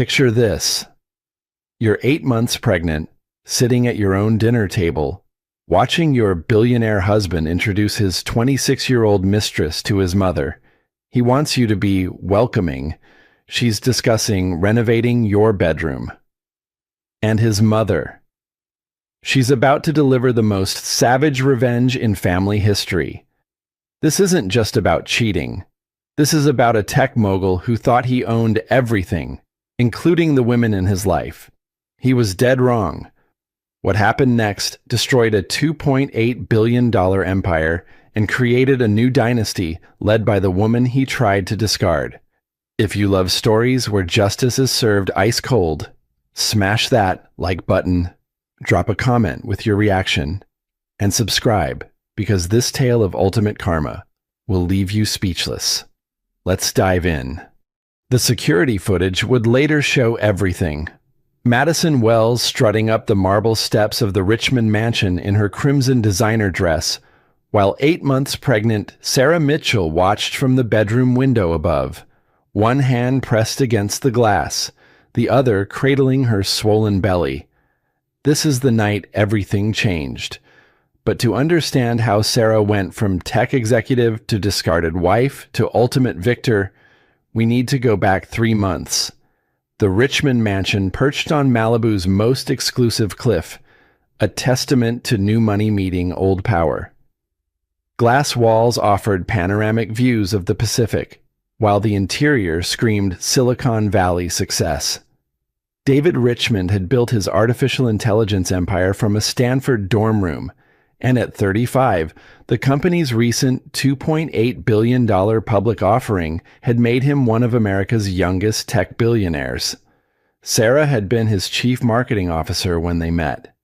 Picture this. You're 8 months pregnant, sitting at your own dinner table, watching your billionaire husband introduce his 26-year-old mistress to his mother. He wants you to be welcoming. She's discussing renovating your bedroom. And his mother. She's about to deliver the most savage revenge in family history. This isn't just about cheating. This is about a tech mogul who thought he owned everything, including the women in his life. He was dead wrong. What happened next destroyed a $2.8 billion empire and created a new dynasty led by the woman he tried to discard. If you love stories where justice is served ice cold, smash that like button, drop a comment with your reaction, and subscribe, because this tale of ultimate karma will leave you speechless. Let's dive in. The security footage would later show everything. Madison Wells strutting up the marble steps of the Richmond mansion in her crimson designer dress, while 8 months pregnant Sarah Mitchell watched from the bedroom window above, one hand pressed against the glass, the other cradling her swollen belly. This is the night everything changed. But to understand how Sarah went from tech executive to discarded wife to ultimate victor, we need to go back 3 months. The Richmond mansion perched on Malibu's most exclusive cliff, a testament to new money meeting old power. Glass walls offered panoramic views of the Pacific, while the interior screamed Silicon Valley success. David Richmond had built his artificial intelligence empire from a Stanford dorm room, and at 35, the company's recent $2.8 billion public offering had made him one of America's youngest tech billionaires. Sarah had been his chief marketing officer when they met.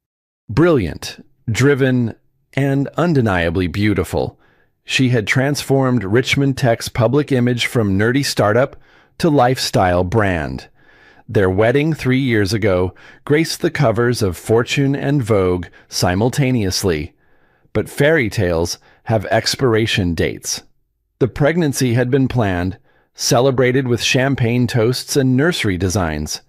Brilliant, driven, and undeniably beautiful, she had transformed Richmond Tech's public image from nerdy startup to lifestyle brand. Their wedding 3 years ago graced the covers of Fortune and Vogue simultaneously. But fairy tales have expiration dates. The pregnancy had been planned, celebrated with champagne toasts and nursery designs.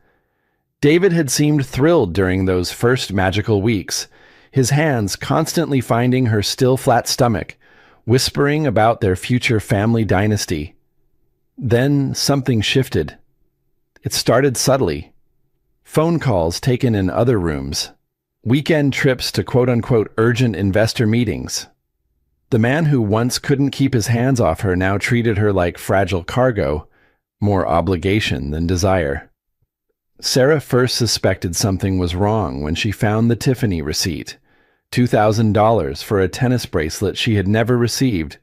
David had seemed thrilled during those first magical weeks, his hands constantly finding her still flat stomach, whispering about their future family dynasty. Then something shifted. It started subtly. Phone calls taken in other rooms. Weekend trips to quote-unquote urgent investor meetings. The man who once couldn't keep his hands off her now treated her like fragile cargo, more obligation than desire. Sarah first suspected something was wrong when she found the Tiffany receipt, $2,000 for a tennis bracelet she had never received.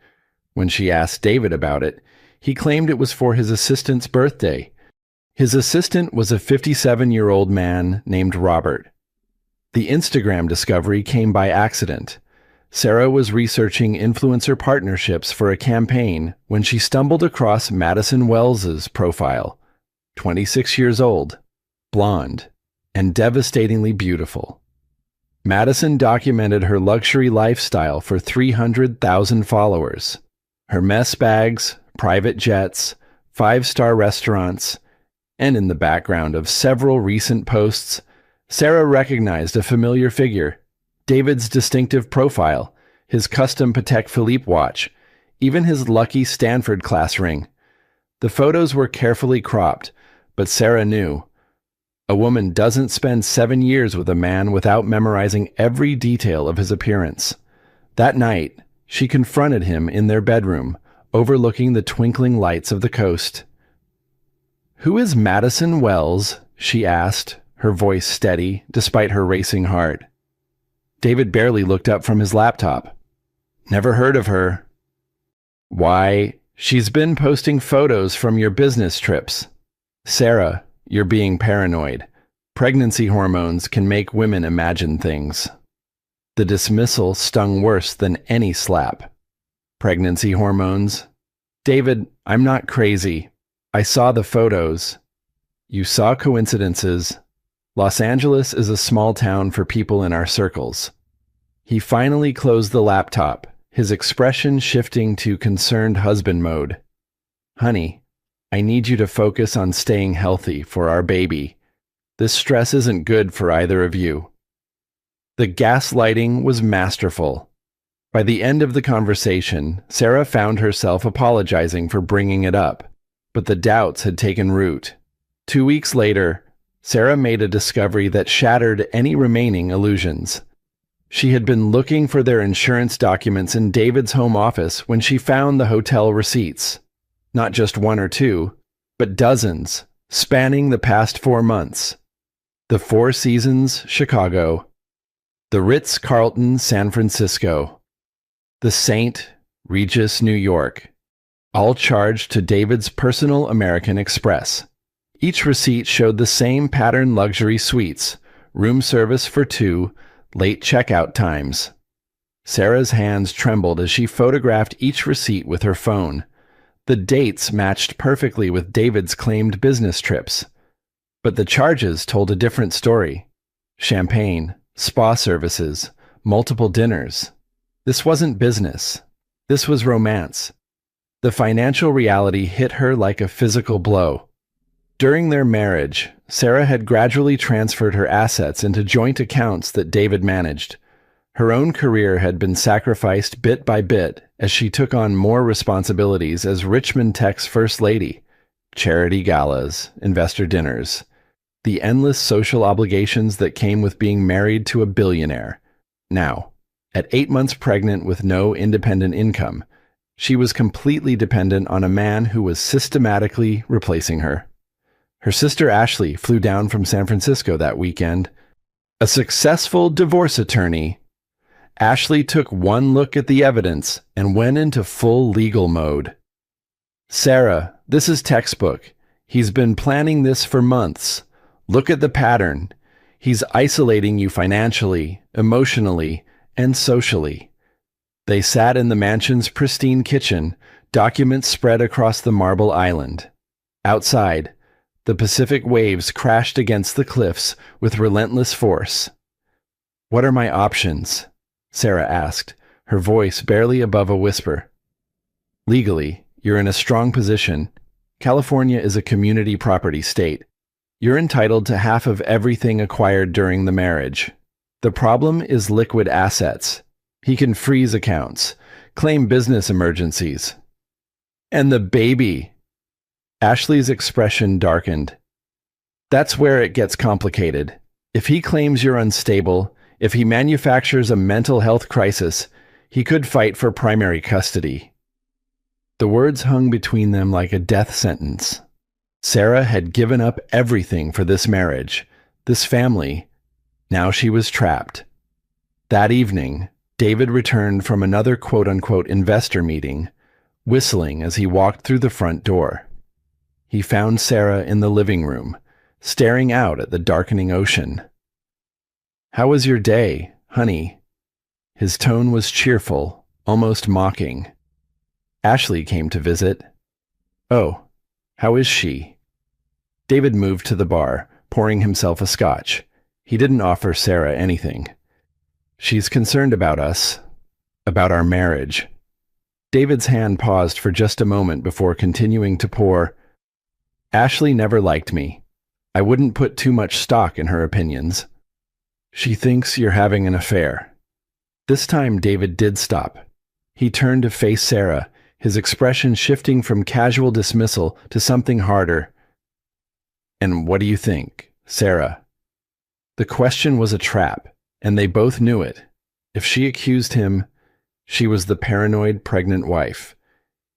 When she asked David about it, he claimed it was for his assistant's birthday. His assistant was a 57-year-old man named Robert. The Instagram discovery came by accident. Sarah was researching influencer partnerships for a campaign when she stumbled across Madison Wells's profile. 26 years old, blonde, and devastatingly beautiful. Madison documented her luxury lifestyle for 300,000 followers. Her mess bags, private jets, 5-star restaurants, and in the background of several recent posts, Sarah recognized a familiar figure, David's distinctive profile, his custom Patek Philippe watch, even his lucky Stanford class ring. The photos were carefully cropped, but Sarah knew. A woman doesn't spend 7 years with a man without memorizing every detail of his appearance. That night, she confronted him in their bedroom, overlooking the twinkling lights of the coast. "Who is Madison Wells?" she asked, her voice steady despite her racing heart. David barely looked up from his laptop. "Never heard of her." "Why, she's been posting photos from your business trips." "Sarah, you're being paranoid. Pregnancy hormones can make women imagine things." The dismissal stung worse than any slap. "Pregnancy hormones? David, I'm not crazy. I saw the photos." "You saw coincidences. Los Angeles is a small town for people in our circles." He finally closed the laptop, his expression shifting to concerned husband mode. "Honey, I need you to focus on staying healthy for our baby. This stress isn't good for either of you." The gaslighting was masterful. By the end of the conversation, Sarah found herself apologizing for bringing it up, but the doubts had taken root. 2 weeks later, Sarah made a discovery that shattered any remaining illusions. She had been looking for their insurance documents in David's home office when she found the hotel receipts. Not just one or two, but dozens, spanning the past 4 months. The Four Seasons, Chicago. The Ritz-Carlton, San Francisco. The St. Regis, New York. All charged to David's personal American Express. Each receipt showed the same pattern luxury suites, room service for 2, late checkout times. Sarah's hands trembled as she photographed each receipt with her phone. The dates matched perfectly with David's claimed business trips. But the charges told a different story. Champagne, spa services, multiple dinners. This wasn't business. This was romance. The financial reality hit her like a physical blow. During their marriage, Sarah had gradually transferred her assets into joint accounts that David managed. Her own career had been sacrificed bit by bit as she took on more responsibilities as Richmond Tech's first lady. Charity galas, investor dinners, the endless social obligations that came with being married to a billionaire. Now, at 8 months pregnant with no independent income, she was completely dependent on a man who was systematically replacing her. Her sister Ashley flew down from San Francisco that weekend. A successful divorce attorney, Ashley took one look at the evidence and went into full legal mode. "Sarah, this is textbook. He's been planning this for months. Look at the pattern. He's isolating you financially, emotionally, and socially." They sat in the mansion's pristine kitchen, documents spread across the marble island. Outside, the Pacific waves crashed against the cliffs with relentless force. "What are my options?" Sarah asked, her voice barely above a whisper. "Legally, you're in a strong position. California is a community property state. You're entitled to half of everything acquired during the marriage. The problem is liquid assets. He can freeze accounts, claim business emergencies. And the baby." Ashley's expression darkened. "That's where it gets complicated. If he claims you're unstable, if he manufactures a mental health crisis, he could fight for primary custody." The words hung between them like a death sentence. Sarah had given up everything for this marriage, this family. Now she was trapped. That evening, David returned from another quote-unquote investor meeting, whistling as he walked through the front door. He found Sarah in the living room, staring out at the darkening ocean. "How was your day, honey?" His tone was cheerful, almost mocking. "Ashley came to visit." "Oh, how is she?" David moved to the bar, pouring himself a scotch. He didn't offer Sarah anything. "She's concerned about us, about our marriage." David's hand paused for just a moment before continuing to pour. "Ashley never liked me. I wouldn't put too much stock in her opinions. She thinks you're having an affair." This time David did stop. He turned to face Sarah, his expression shifting from casual dismissal to something harder. "And what do you think, Sarah?" The question was a trap, and they both knew it. If she accused him, she was the paranoid pregnant wife.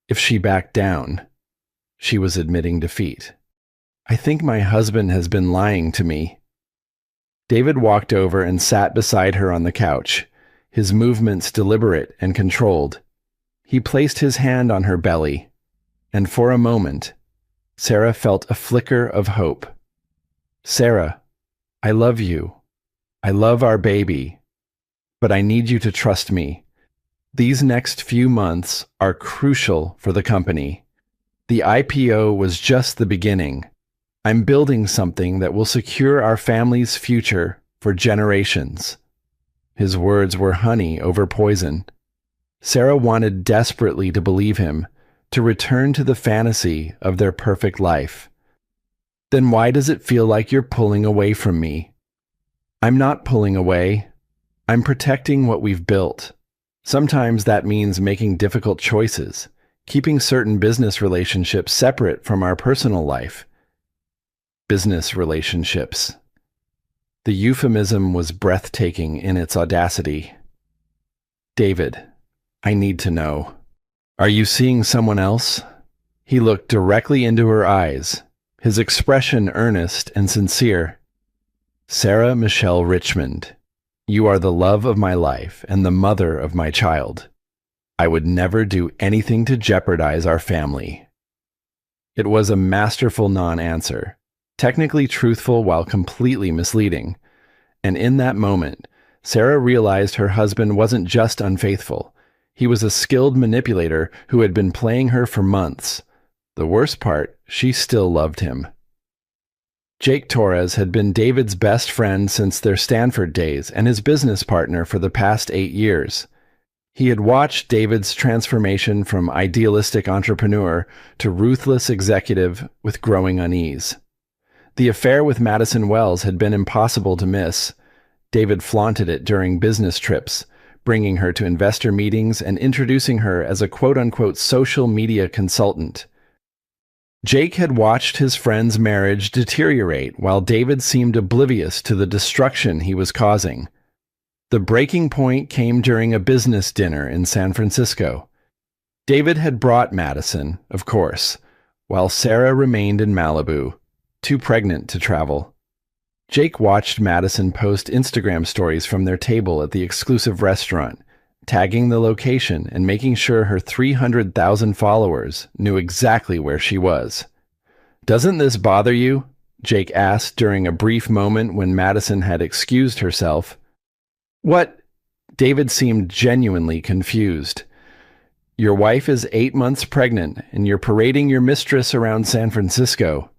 If she backed down, she was admitting defeat. "I think my husband has been lying to me." David walked over and sat beside her on the couch, his movements deliberate and controlled. He placed his hand on her belly, and for a moment, Sarah felt a flicker of hope. "Sarah, I love you. I love our baby. But I need you to trust me. These next few months are crucial for the company. The IPO was just the beginning. I'm building something that will secure our family's future for generations." His words were honey over poison. Sarah wanted desperately to believe him, to return to the fantasy of their perfect life. Then why does it feel like you're pulling away from me? I'm not pulling away. I'm protecting what we've built. Sometimes that means making difficult choices, keeping certain business relationships separate from our personal life. Business relationships. The euphemism was breathtaking in its audacity. David, I need to know. Are you seeing someone else? He looked directly into her eyes, his expression earnest and sincere. Sarah Michelle Richmond, you are the love of my life and the mother of my child. I would never do anything to jeopardize our family. It was a masterful non-answer, technically truthful while completely misleading. And in that moment, Sarah realized her husband wasn't just unfaithful. He was a skilled manipulator who had been playing her for months. The worst part, she still loved him. Jake Torres had been David's best friend since their Stanford days and his business partner for the past 8 years. He had watched David's transformation from idealistic entrepreneur to ruthless executive with growing unease. The affair with Madison Wells had been impossible to miss. David flaunted it during business trips, bringing her to investor meetings and introducing her as a quote-unquote social media consultant. Jake had watched his friend's marriage deteriorate while David seemed oblivious to the destruction he was causing. The breaking point came during a business dinner in San Francisco. David had brought Madison, of course, while Sarah remained in Malibu, too pregnant to travel. Jake watched Madison post Instagram stories from their table at the exclusive restaurant, tagging the location and making sure her 300,000 followers knew exactly where she was. "Doesn't this bother you?" Jake asked during a brief moment when Madison had excused herself. "What?" David seemed genuinely confused. "Your wife is 8 months pregnant and you're parading your mistress around San Francisco."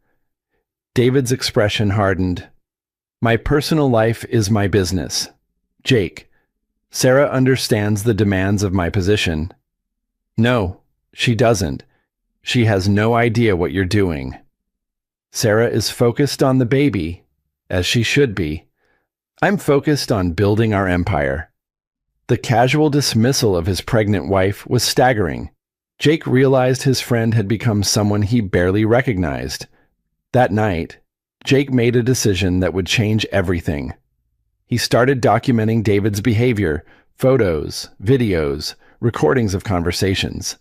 David's expression hardened. "My personal life is my business. Jake, Sarah understands the demands of my position." "No, she doesn't. She has no idea what you're doing." "Sarah is focused on the baby, as she should be. I'm focused on building our empire." The casual dismissal of his pregnant wife was staggering. Jake realized his friend had become someone he barely recognized. That night, Jake made a decision that would change everything. He started documenting David's behavior, photos, videos, recordings of conversations.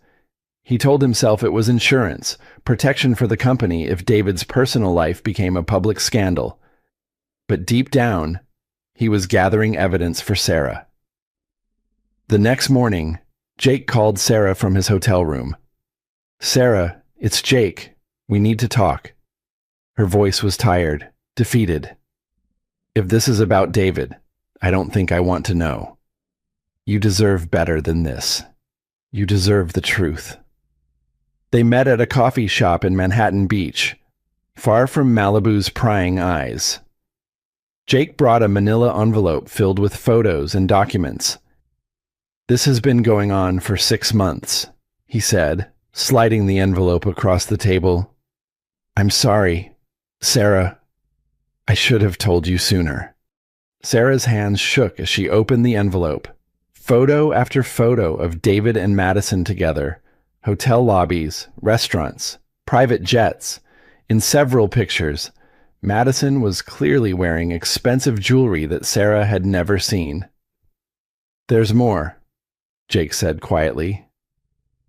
He told himself it was insurance, protection for the company if David's personal life became a public scandal. But deep down, he was gathering evidence for Sarah. The next morning, Jake called Sarah from his hotel room. "Sarah, it's Jake. We need to talk." Her voice was tired, defeated. "If this is about David, I don't think I want to know. You deserve better than this. You deserve the truth." They met at a coffee shop in Manhattan Beach, far from Malibu's prying eyes. Jake brought a manila envelope filled with photos and documents. "This has been going on for 6 months, he said, sliding the envelope across the table. "I'm sorry, Sarah. I should have told you sooner." Sarah's hands shook as she opened the envelope. Photo after photo of David and Madison together. Hotel lobbies, restaurants, private jets. In several pictures, Madison was clearly wearing expensive jewelry that Sarah had never seen. "There's more," Jake said quietly.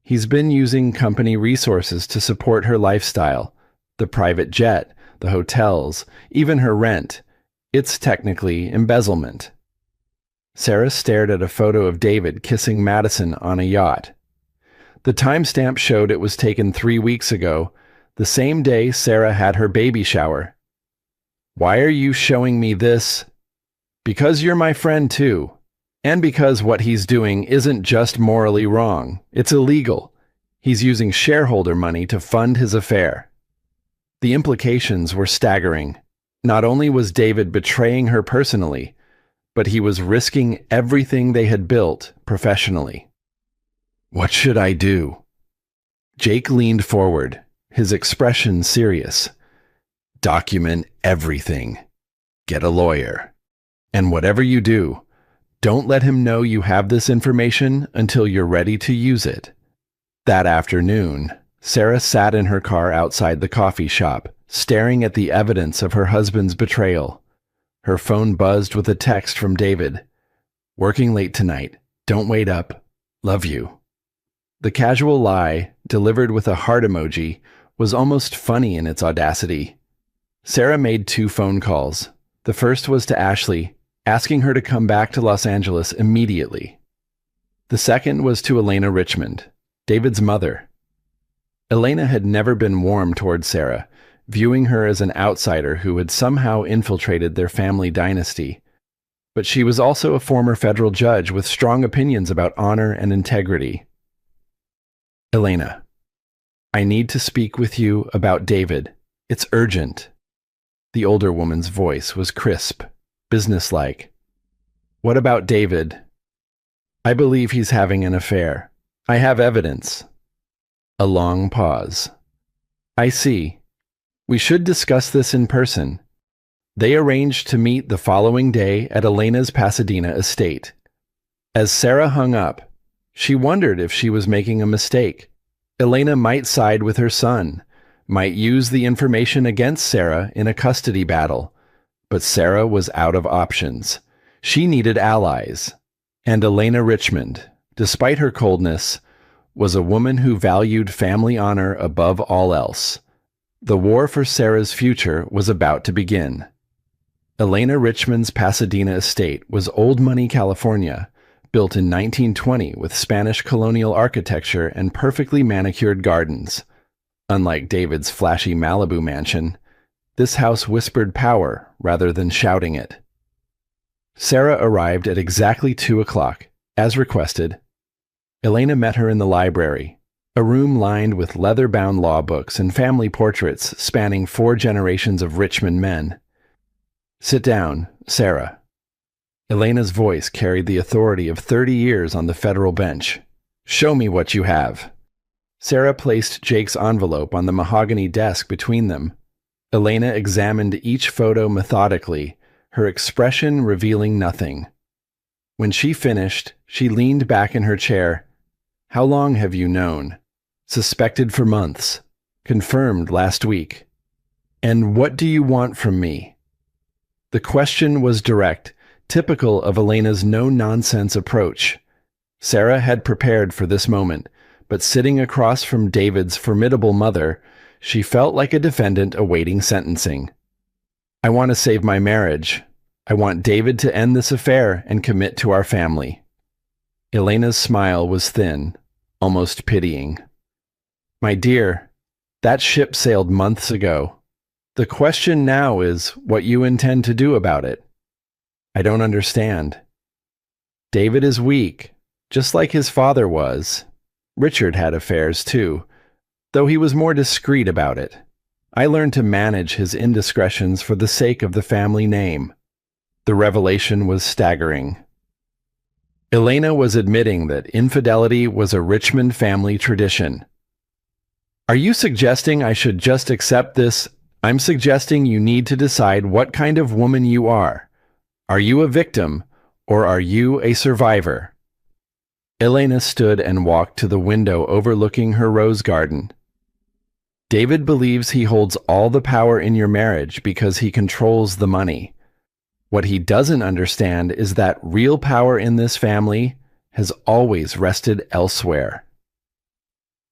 "He's been using company resources to support her lifestyle. The private jet, the hotels, even her rent. It's technically embezzlement." Sarah stared at a photo of David kissing Madison on a yacht. The timestamp showed it was taken 3 weeks ago, the same day Sarah had her baby shower. "Why are you showing me this?" "Because you're my friend too. And because what he's doing isn't just morally wrong, it's illegal. He's using shareholder money to fund his affair." The implications were staggering. Not only was David betraying her personally, but he was risking everything they had built professionally. "What should I do?" Jake leaned forward, his expression serious. Document everything. Get a lawyer. And whatever you do, don't let him know you have this information until you're ready to use it. That afternoon, Sarah sat in her car outside the coffee shop, staring at the evidence of her husband's betrayal. Her phone buzzed with a text from David. Working late tonight. Don't wait up. Love you. The casual lie, delivered with a heart emoji, was almost funny in its audacity. Sarah made 2 phone calls. The first was to Ashley, asking her to come back to Los Angeles immediately. The second was to Elena Richmond, David's mother. Elena had never been warm towards Sarah, viewing her as an outsider who had somehow infiltrated their family dynasty. But she was also a former federal judge with strong opinions about honor and integrity. Elena, I need to speak with you about David. It's urgent. The older woman's voice was crisp, businesslike. What about David? I believe he's having an affair. I have evidence. A long pause. I see. We should discuss this in person. They arranged to meet the following day at Elena's Pasadena estate. As Sarah hung up, she wondered if she was making a mistake. Elena might side with her son, might use the information against Sarah in a custody battle. But Sarah was out of options. She needed allies. And Elena Richmond, despite her coldness, was a woman who valued family honor above all else. The war for Sarah's future was about to begin. Elena Richmond's Pasadena estate was Old Money, California, built in 1920 with Spanish colonial architecture and perfectly manicured gardens. Unlike David's flashy Malibu mansion, this house whispered power rather than shouting it. Sarah arrived at exactly 2 o'clock, as requested. Elena met her in the library, a room lined with leather-bound law books and family portraits spanning 4 generations of Richmond men. Sit down, Sarah. Elena's voice carried the authority of 30 years on the federal bench. Show me what you have. Sarah placed Jake's envelope on the mahogany desk between them. Elena examined each photo methodically, her expression revealing nothing. When she finished, she leaned back in her chair. How long have you known? Suspected for months. Confirmed last week. And what do you want from me? The question was direct, typical of Elena's no-nonsense approach. Sarah had prepared for this moment, but sitting across from David's formidable mother, she felt like a defendant awaiting sentencing. I want to save my marriage. I want David to end this affair and commit to our family. Elena's smile was thin, almost pitying. My dear, that ship sailed months ago. The question now is what you intend to do about it. I don't understand. David is weak, just like his father was. Richard had affairs too, though he was more discreet about it. I learned to manage his indiscretions for the sake of the family name. The revelation was staggering. Elena was admitting that infidelity was a Richmond family tradition. Are you suggesting I should just accept this? I'm suggesting you need to decide what kind of woman you are. Are you a victim, or are you a survivor? Elena stood and walked to the window overlooking her rose garden. David believes he holds all the power in your marriage because he controls the money. What he doesn't understand is that real power in this family has always rested elsewhere.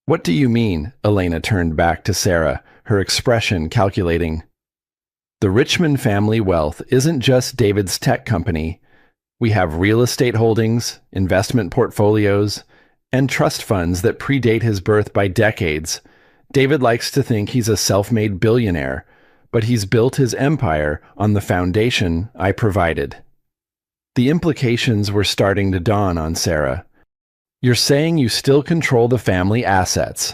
What do you mean? Elena turned back to Sarah, her expression calculating. The Richmond family wealth isn't just David's tech company. We have real estate holdings, investment portfolios, and trust funds that predate his birth by decades. David likes to think he's a self-made billionaire, but he's built his empire on the foundation I provided. The implications were starting to dawn on Sarah. You're saying you still control the family assets.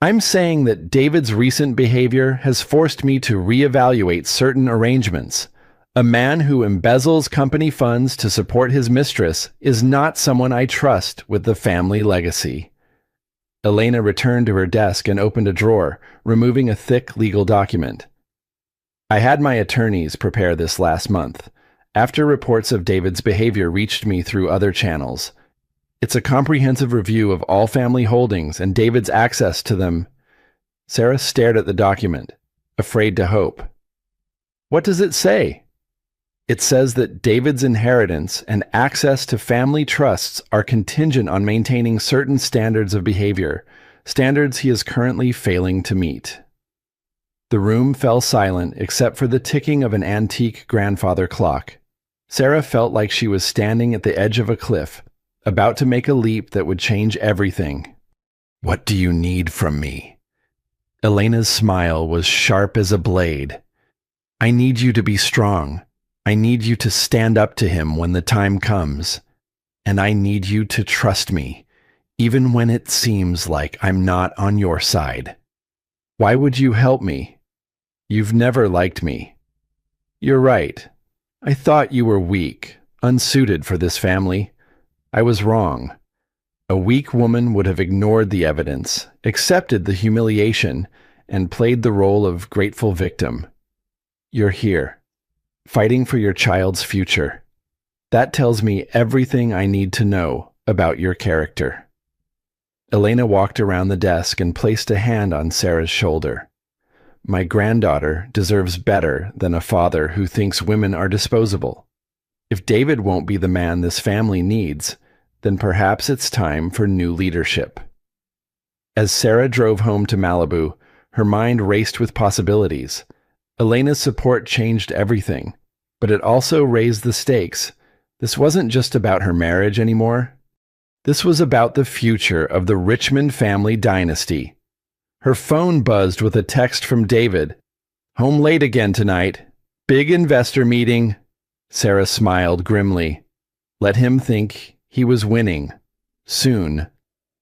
I'm saying that David's recent behavior has forced me to reevaluate certain arrangements. A man who embezzles company funds to support his mistress is not someone I trust with the family legacy. Elena returned to her desk and opened a drawer, removing a thick legal document. I had my attorneys prepare this last month, after reports of David's behavior reached me through other channels. It's a comprehensive review of all family holdings and David's access to them. Sarah stared at the document, afraid to hope. What does it say? It says that David's inheritance and access to family trusts are contingent on maintaining certain standards of behavior, standards he is currently failing to meet. The room fell silent except for the ticking of an antique grandfather clock. Sarah felt like she was standing at the edge of a cliff, about to make a leap that would change everything. What do you need from me? Elena's smile was sharp as a blade. I need you to be strong. I need you to stand up to him when the time comes. And I need you to trust me, even when it seems like I'm not on your side. Why would you help me? You've never liked me. You're right. I thought you were weak, unsuited for this family. I was wrong. A weak woman would have ignored the evidence, accepted the humiliation, and played the role of grateful victim. You're here, fighting for your child's future. That tells me everything I need to know about your character. Elena walked around the desk and placed a hand on Sarah's shoulder. My granddaughter deserves better than a father who thinks women are disposable. If David won't be the man this family needs, then perhaps it's time for new leadership. As Sarah drove home to Malibu, her mind raced with possibilities. Elena's support changed everything, but it also raised the stakes. This wasn't just about her marriage anymore. This was about the future of the Richmond family dynasty. Her phone buzzed with a text from David. Home late again tonight. Big investor meeting. Sarah smiled grimly. Let him think he was winning. Soon,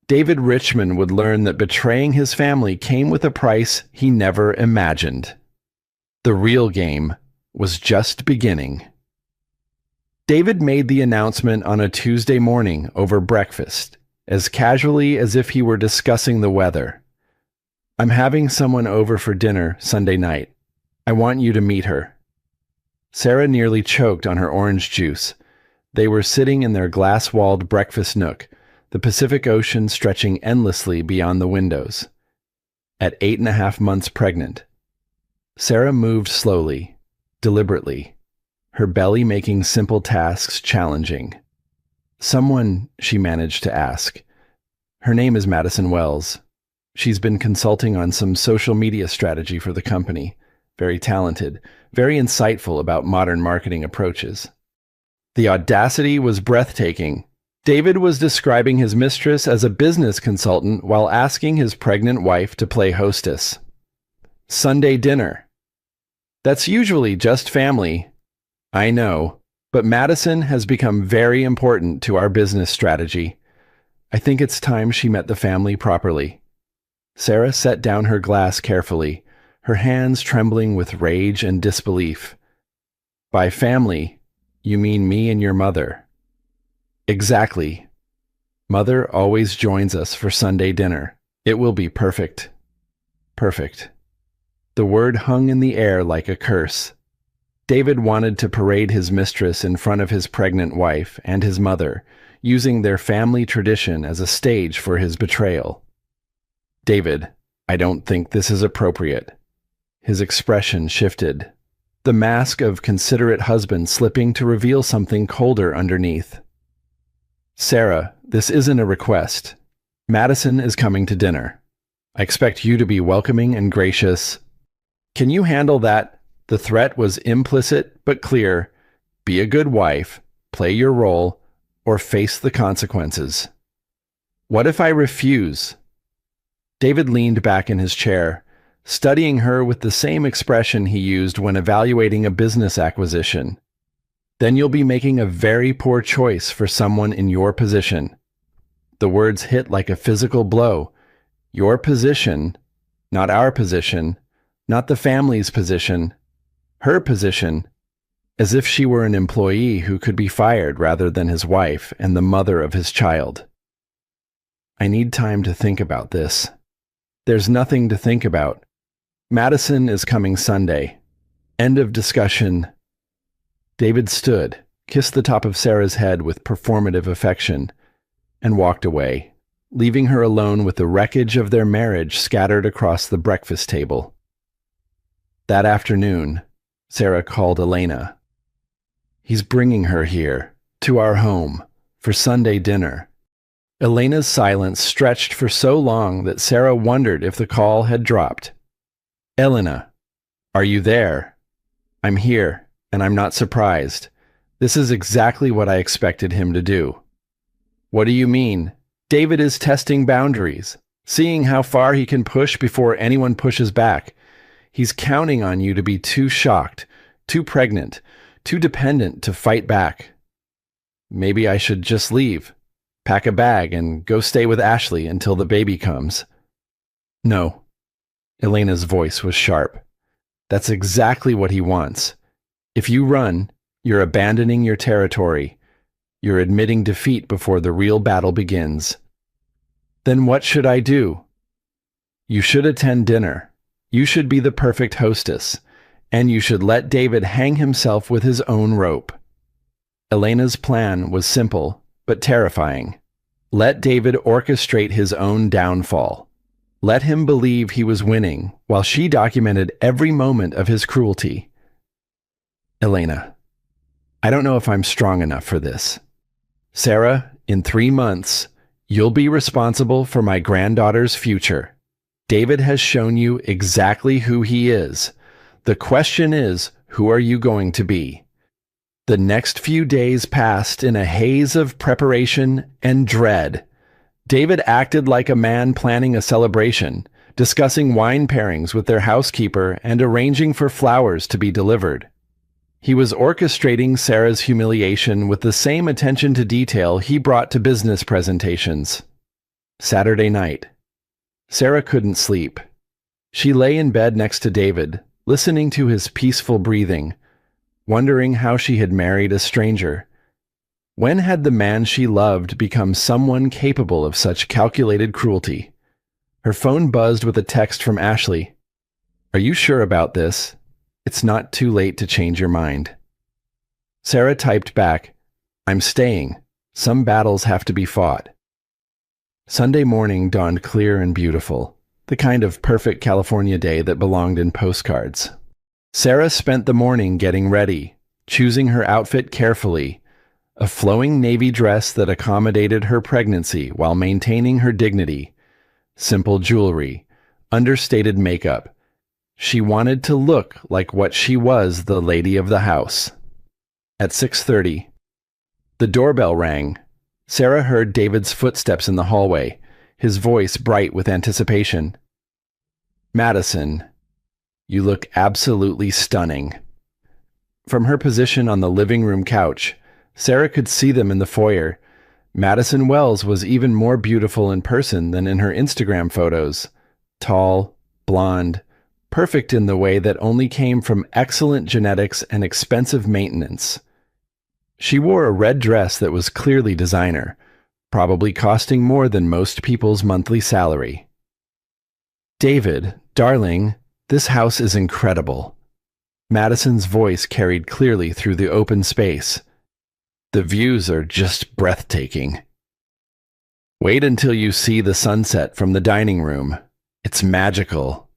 David Richmond would learn that betraying his family came with a price he never imagined. The real game was just beginning. David made the announcement on a Tuesday morning over breakfast, as casually as if he were discussing the weather. I'm having someone over for dinner Sunday night. I want you to meet her. Sarah nearly choked on her orange juice. They were sitting in their glass-walled breakfast nook, the Pacific Ocean stretching endlessly beyond the windows. At 8.5 months pregnant, Sarah moved slowly, deliberately, her belly making simple tasks challenging. Someone, she managed to ask. Her name is Madison Wells. She's been consulting on some social media strategy for the company. Very talented, very insightful about modern marketing approaches. The audacity was breathtaking. David was describing his mistress as a business consultant while asking his pregnant wife to play hostess. Sunday dinner. That's usually just family. I know, but Madison has become very important to our business strategy. I think it's time she met the family properly. Sarah set down her glass carefully, her hands trembling with rage and disbelief. By family, you mean me and your mother. Exactly. Mother always joins us for Sunday dinner. It will be perfect. Perfect. The word hung in the air like a curse. David wanted to parade his mistress in front of his pregnant wife and his mother, using their family tradition as a stage for his betrayal. David, I don't think this is appropriate. His expression shifted, the mask of considerate husband slipping to reveal something colder underneath. Sarah, this isn't a request. Madison is coming to dinner. I expect you to be welcoming and gracious. Can you handle that? The threat was implicit but clear. Be a good wife, play your role, or face the consequences. What if I refuse? David leaned back in his chair, studying her with the same expression he used when evaluating a business acquisition. Then you'll be making a very poor choice for someone in your position. The words hit like a physical blow. Your position, not our position, not the family's position, her position, as if she were an employee who could be fired rather than his wife and the mother of his child. I need time to think about this. There's nothing to think about. Madison is coming Sunday. End of discussion. David stood, kissed the top of Sarah's head with performative affection, and walked away, leaving her alone with the wreckage of their marriage scattered across the breakfast table. That afternoon, Sarah called Elena. He's bringing her here, to our home, for Sunday dinner. Elena's silence stretched for so long that Sarah wondered if the call had dropped. Elena, are you there? I'm here, and I'm not surprised. This is exactly what I expected him to do. What do you mean? David is testing boundaries, seeing how far he can push before anyone pushes back. He's counting on you to be too shocked, too pregnant, too dependent to fight back. Maybe I should just leave, pack a bag, and go stay with Ashley until the baby comes. No. Elena's voice was sharp. That's exactly what he wants. If you run, you're abandoning your territory. You're admitting defeat before the real battle begins. Then what should I do? You should attend dinner. You should be the perfect hostess, and you should let David hang himself with his own rope. Elena's plan was simple, but terrifying. Let David orchestrate his own downfall. Let him believe he was winning, while she documented every moment of his cruelty. Elena, I don't know if I'm strong enough for this. Sarah, in 3 months, you'll be responsible for my granddaughter's future. David has shown you exactly who he is. The question is, who are you going to be? The next few days passed in a haze of preparation and dread. David acted like a man planning a celebration, discussing wine pairings with their housekeeper and arranging for flowers to be delivered. He was orchestrating Sarah's humiliation with the same attention to detail he brought to business presentations. Saturday night. Sarah couldn't sleep. She lay in bed next to David, listening to his peaceful breathing, wondering how she had married a stranger. When had the man she loved become someone capable of such calculated cruelty? Her phone buzzed with a text from Ashley. Are you sure about this? It's not too late to change your mind. Sarah typed back, I'm staying. Some battles have to be fought. Sunday morning dawned clear and beautiful, the kind of perfect California day that belonged in postcards. Sarah spent the morning getting ready, choosing her outfit carefully, a flowing navy dress that accommodated her pregnancy while maintaining her dignity, simple jewelry, understated makeup. She wanted to look like what she was, the lady of the house. At 6:30, the doorbell rang. Sarah heard David's footsteps in the hallway, his voice bright with anticipation. Madison, you look absolutely stunning. From her position on the living room couch, Sarah could see them in the foyer. Madison Wells was even more beautiful in person than in her Instagram photos. Tall, blonde, perfect in the way that only came from excellent genetics and expensive maintenance. She wore a red dress that was clearly designer, probably costing more than most people's monthly salary. David, darling, this house is incredible. Madison's voice carried clearly through the open space. The views are just breathtaking. Wait until you see the sunset from the dining room. It's magical.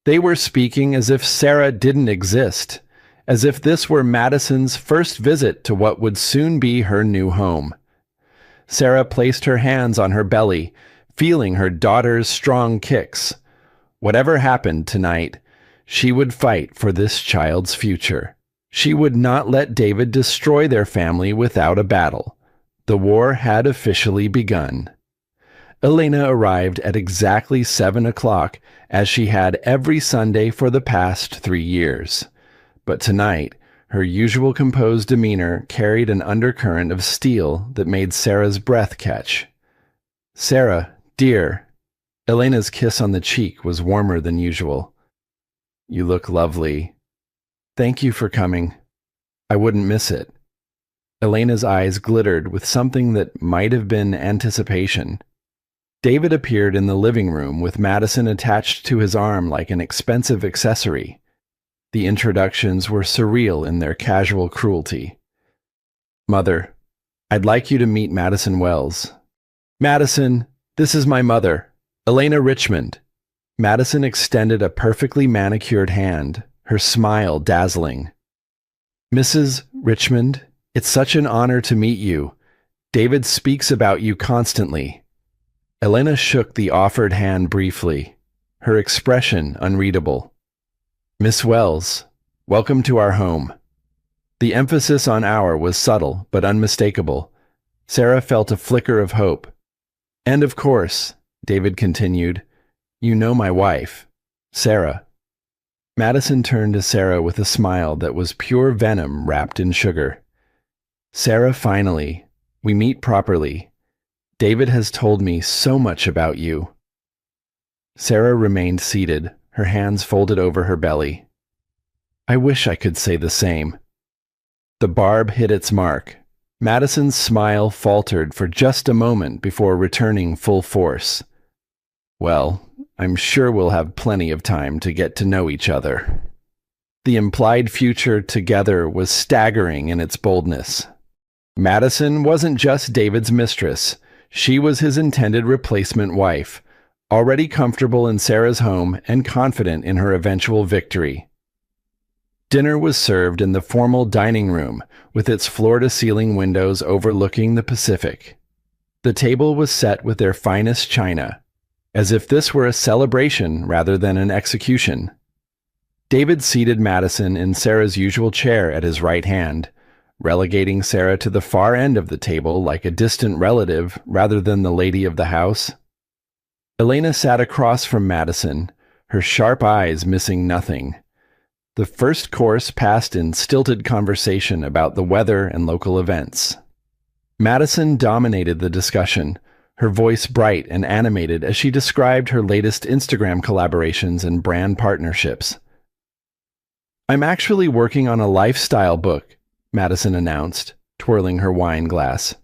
They were speaking as if Sarah didn't exist, as if this were Madison's first visit to what would soon be her new home. Sarah placed her hands on her belly, feeling her daughter's strong kicks. Whatever happened tonight, she would fight for this child's future. She would not let David destroy their family without a battle. The war had officially begun. Elena arrived at exactly 7 o'clock, as she had every Sunday for the past 3 years. But tonight, her usual composed demeanor carried an undercurrent of steel that made Sarah's breath catch. Sarah, dear. Elena's kiss on the cheek was warmer than usual. You look lovely. Thank you for coming. I wouldn't miss it. Elena's eyes glittered with something that might have been anticipation. David appeared in the living room with Madison attached to his arm like an expensive accessory. The introductions were surreal in their casual cruelty. "Mother, I'd like you to meet Madison Wells." "Madison, this is my mother, Elena Richmond." Madison extended a perfectly manicured hand, her smile dazzling. "Mrs. Richmond, it's such an honor to meet you. David speaks about you constantly." Elena shook the offered hand briefly, her expression unreadable. "Miss Wells, welcome to our home." The emphasis on "our" was subtle but unmistakable. Sarah felt a flicker of hope. "And of course," David continued, "you know my wife, Sarah." Madison turned to Sarah with a smile that was pure venom wrapped in sugar. "Sarah, finally, we meet properly. David has told me so much about you." Sarah remained seated, her hands folded over her belly. "I wish I could say the same." The barb hit its mark. Madison's smile faltered for just a moment before returning full force. "Well, I'm sure we'll have plenty of time to get to know each other." The implied future together was staggering in its boldness. Madison wasn't just David's mistress. She was his intended replacement wife, already comfortable in Sarah's home and confident in her eventual victory. Dinner was served in the formal dining room, with its floor-to-ceiling windows overlooking the Pacific. The table was set with their finest china, as if this were a celebration rather than an execution. David seated Madison in Sarah's usual chair at his right hand, relegating Sarah to the far end of the table like a distant relative rather than the lady of the house. Elena sat across from Madison, her sharp eyes missing nothing. The first course passed in stilted conversation about the weather and local events. Madison dominated the discussion, her voice bright and animated as she described her latest Instagram collaborations and brand partnerships. "I'm actually working on a lifestyle book," Madison announced, twirling her wine glass.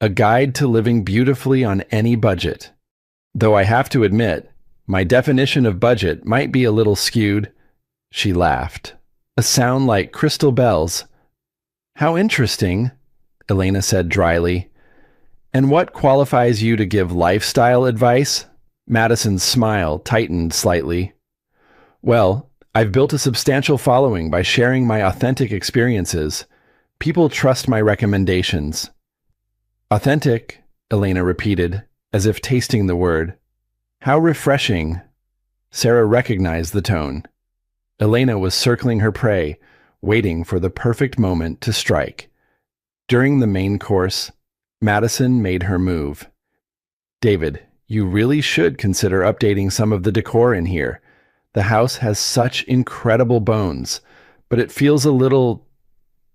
"A guide to living beautifully on any budget. Though I have to admit, my definition of budget might be a little skewed." She laughed, a sound like crystal bells. "How interesting," Elena said dryly. "And what qualifies you to give lifestyle advice?" Madison's smile tightened slightly. "Well, I've built a substantial following by sharing my authentic experiences. People trust my recommendations." "Authentic," Elena repeated, as if tasting the word. "How refreshing." Sarah recognized the tone. Elena was circling her prey, waiting for the perfect moment to strike. During the main course, Madison made her move. "David, you really should consider updating some of the decor in here. The house has such incredible bones, but it feels a little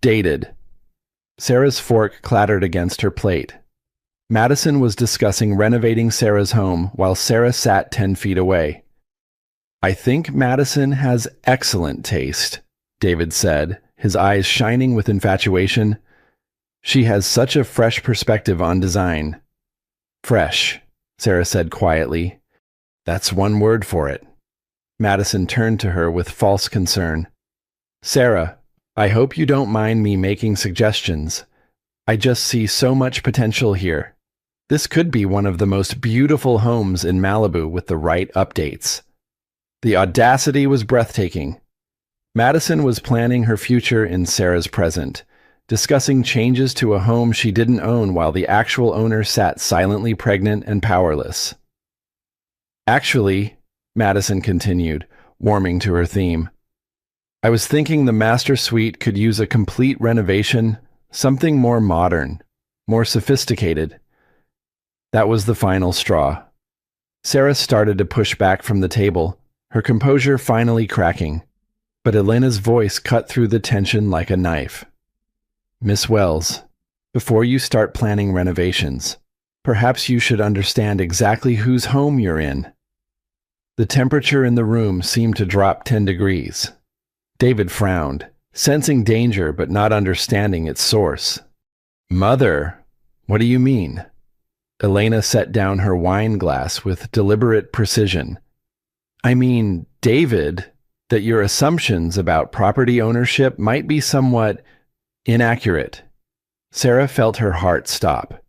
dated." Sarah's fork clattered against her plate. Madison was discussing renovating Sarah's home while Sarah sat 10 feet away. "I think Madison has excellent taste," David said, his eyes shining with infatuation. "She has such a fresh perspective on design." "Fresh," Sarah said quietly. "That's one word for it." Madison turned to her with false concern. "Sarah, I hope you don't mind me making suggestions. I just see so much potential here. This could be one of the most beautiful homes in Malibu with the right updates." The audacity was breathtaking. Madison was planning her future in Sarah's present, discussing changes to a home she didn't own while the actual owner sat silently pregnant and powerless. "Actually," Madison continued, warming to her theme, "I was thinking the master suite could use a complete renovation, something more modern, more sophisticated." That was the final straw. Sarah started to push back from the table, her composure finally cracking, but Elena's voice cut through the tension like a knife. "Miss Wells, before you start planning renovations, perhaps you should understand exactly whose home you're in." The temperature in the room seemed to drop 10 degrees. David frowned, sensing danger but not understanding its source. "Mother, what do you mean?" Elena set down her wine glass with deliberate precision. I mean, David, that your assumptions about property ownership might be somewhat inaccurate. Sarah felt her heart stop.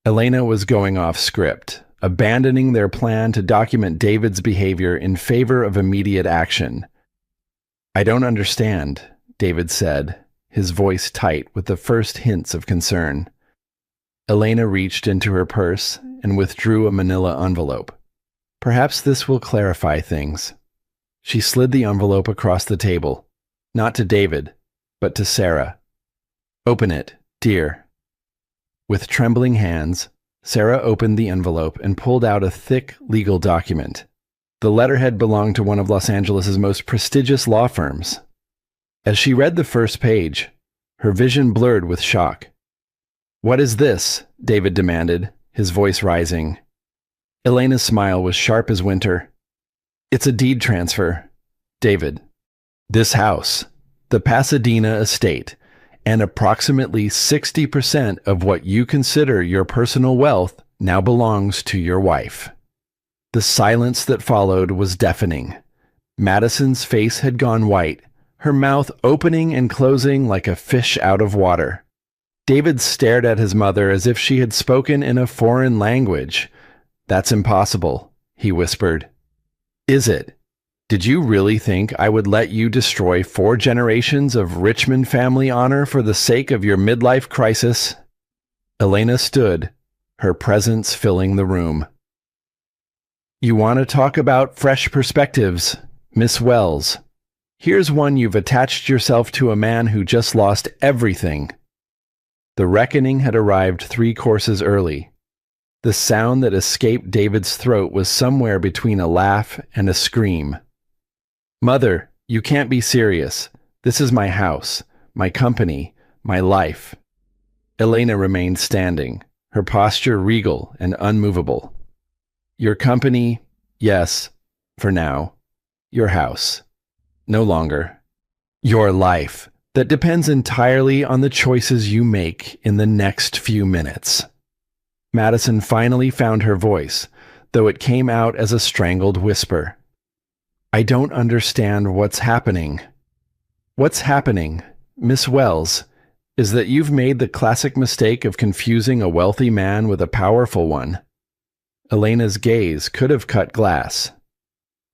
Elena was going off script, abandoning their plan to document David's behavior in favor of immediate action. I don't understand, David said, his voice tight with the first hints of concern. Elena reached into her purse and withdrew a manila envelope. Perhaps this will clarify things. She slid the envelope across the table, not to David, but to Sarah. Open it, dear. With trembling hands, Sarah opened the envelope and pulled out a thick legal document. The letterhead belonged to one of Los Angeles' most prestigious law firms. As she read the first page, her vision blurred with shock. What is this? David demanded, his voice rising. Elena's smile was sharp as winter. It's a deed transfer, David. This house, the Pasadena estate, and approximately 60% of what you consider your personal wealth now belongs to your wife. The silence that followed was deafening. Madison's face had gone white, her mouth opening and closing like a fish out of water. David stared at his mother as if she had spoken in a foreign language. That's impossible, he whispered. Is it? Did you really think I would let you destroy 4 generations of Richmond family honor for the sake of your midlife crisis? Elena stood, her presence filling the room. You want to talk about fresh perspectives, Miss Wells? Here's one you've attached yourself to a man who just lost everything. The reckoning had arrived 3 courses early. The sound that escaped David's throat was somewhere between a laugh and a scream. Mother, you can't be serious. This is my house, my company, my life. Elena remained standing, her posture regal and unmovable. Your company, yes, for now. Your house, no longer. Your life, that depends entirely on the choices you make in the next few minutes. Madison finally found her voice, though it came out as a strangled whisper. I don't understand what's happening. What's happening, Miss Wells, is that you've made the classic mistake of confusing a wealthy man with a powerful one. Elena's gaze could have cut glass.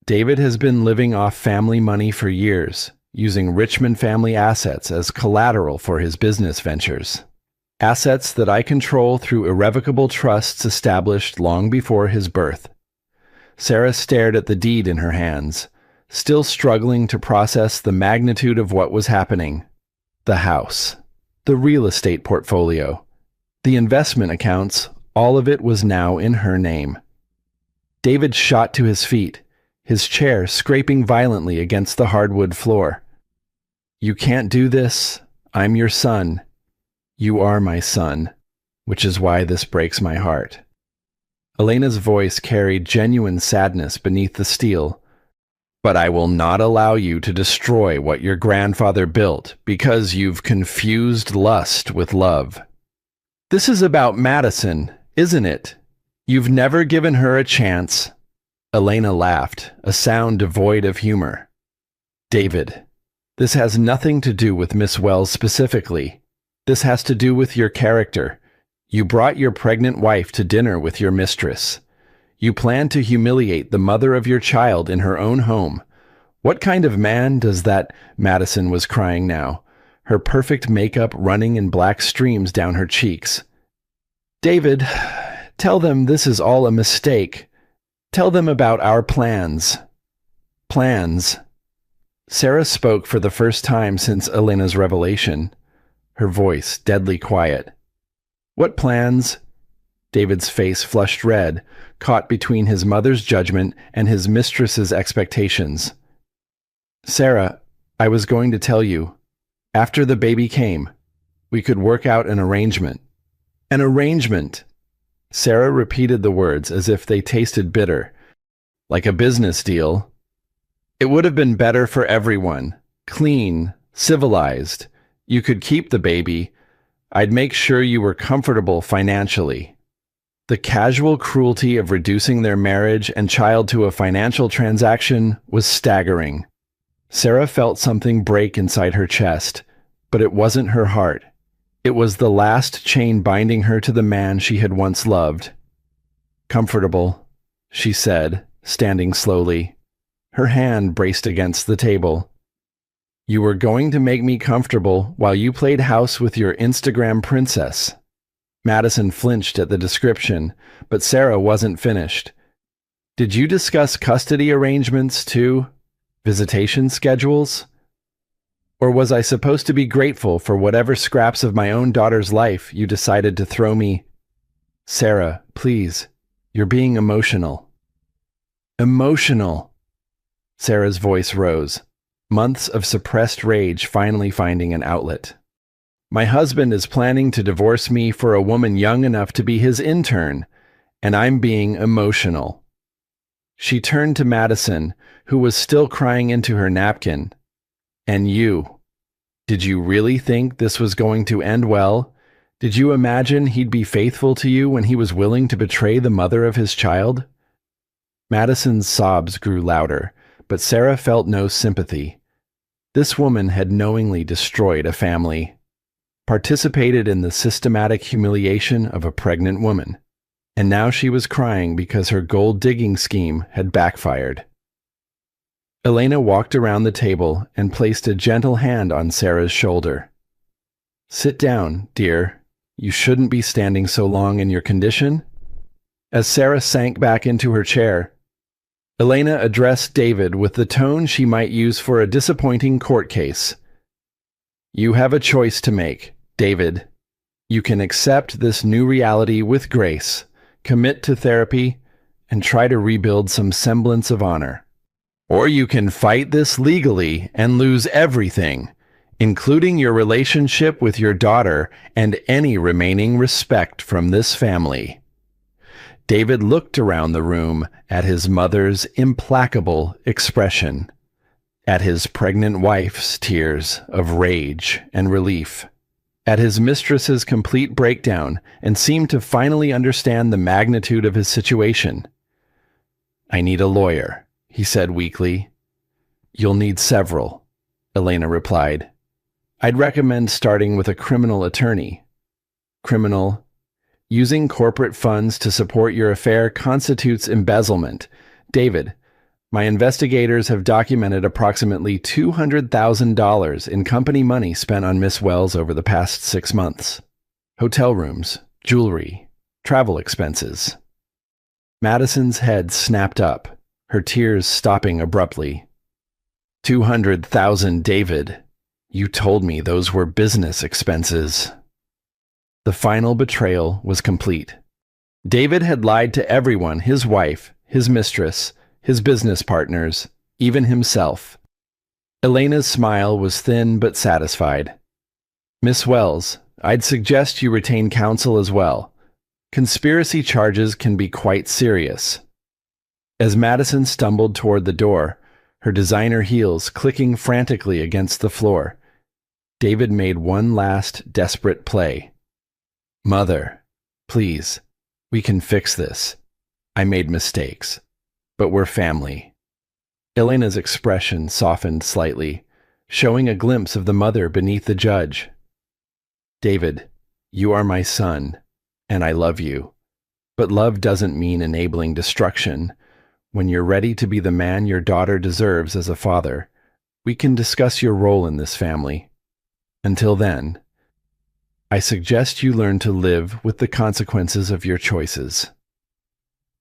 David has been living off family money for years, using Richmond family assets as collateral for his business ventures. Assets that I control through irrevocable trusts established long before his birth. Sarah stared at the deed in her hands, still struggling to process the magnitude of what was happening. The house, the real estate portfolio, the investment accounts, all of it was now in her name. David shot to his feet, his chair scraping violently against the hardwood floor. You can't do this. I'm your son. You are my son, which is why this breaks my heart. Elena's voice carried genuine sadness beneath the steel. But I will not allow you to destroy what your grandfather built because you've confused lust with love. This is about Madison, isn't it? You've never given her a chance. Elena laughed, a sound devoid of humor. David, this has nothing to do with Miss Wells specifically. This has to do with your character. You brought your pregnant wife to dinner with your mistress. You planned to humiliate the mother of your child in her own home. What kind of man does that? Madison was crying now, her perfect makeup running in black streams down her cheeks. David, tell them this is all a mistake. Tell them about our plans. Plans. Sarah spoke for the first time since Elena's revelation, her voice deadly quiet. What plans? David's face flushed red, caught between his mother's judgment and his mistress's expectations. Sarah, I was going to tell you. After the baby came, we could work out an arrangement. An arrangement! Sarah repeated the words as if they tasted bitter. Like a business deal. It would have been better for everyone. Clean, civilized. You could keep the baby. I'd make sure you were comfortable financially. The casual cruelty of reducing their marriage and child to a financial transaction was staggering. Sarah felt something break inside her chest, but it wasn't her heart. It was the last chain binding her to the man she had once loved. "Comfortable," she said, standing slowly. Her hand braced against the table. "You were going to make me comfortable while you played house with your Instagram princess." Madison flinched at the description, but Sarah wasn't finished. "Did you discuss custody arrangements too? Visitation schedules? Or was I supposed to be grateful for whatever scraps of my own daughter's life you decided to throw me?" "Sarah, please, you're being emotional." "Emotional!" Sarah's voice rose, months of suppressed rage finally finding an outlet. "My husband is planning to divorce me for a woman young enough to be his intern, and I'm being emotional." She turned to Madison, who was still crying into her napkin. "And you? Did you really think this was going to end well? Did you imagine he'd be faithful to you when he was willing to betray the mother of his child?" Madison's sobs grew louder, but Sarah felt no sympathy. This woman had knowingly destroyed a family, participated in the systematic humiliation of a pregnant woman, and now she was crying because her gold-digging scheme had backfired. Elena walked around the table and placed a gentle hand on Sarah's shoulder. "Sit down, dear. You shouldn't be standing so long in your condition." As Sarah sank back into her chair, Elena addressed David with the tone she might use for a disappointing court case. "You have a choice to make, David. You can accept this new reality with grace, commit to therapy, and try to rebuild some semblance of honor. Or you can fight this legally and lose everything, including your relationship with your daughter and any remaining respect from this family." David looked around the room at his mother's implacable expression, at his pregnant wife's tears of rage and relief, at his mistress's complete breakdown, and seemed to finally understand the magnitude of his situation. "I need a lawyer," he said weakly. "You'll need several," Elena replied. "I'd recommend starting with a criminal attorney." "Criminal? Using corporate funds to support your affair constitutes embezzlement. David, my investigators have documented approximately $200,000 in company money spent on Miss Wells over the past 6 months. Hotel rooms, jewelry, travel expenses." Madison's head snapped up, her tears stopping abruptly. $200,000, David. You told me those were business expenses." The final betrayal was complete. David had lied to everyone, his wife, his mistress, his business partners, even himself. Elena's smile was thin but satisfied. "Miss Wells, I'd suggest you retain counsel as well. Conspiracy charges can be quite serious." As Madison stumbled toward the door, her designer heels clicking frantically against the floor, David made one last desperate play. "Mother, please, we can fix this. I made mistakes, but we're family." Elena's expression softened slightly, showing a glimpse of the mother beneath the judge. "David, you are my son, and I love you. But love doesn't mean enabling destruction. When you're ready to be the man your daughter deserves as a father, we can discuss your role in this family. Until then, I suggest you learn to live with the consequences of your choices."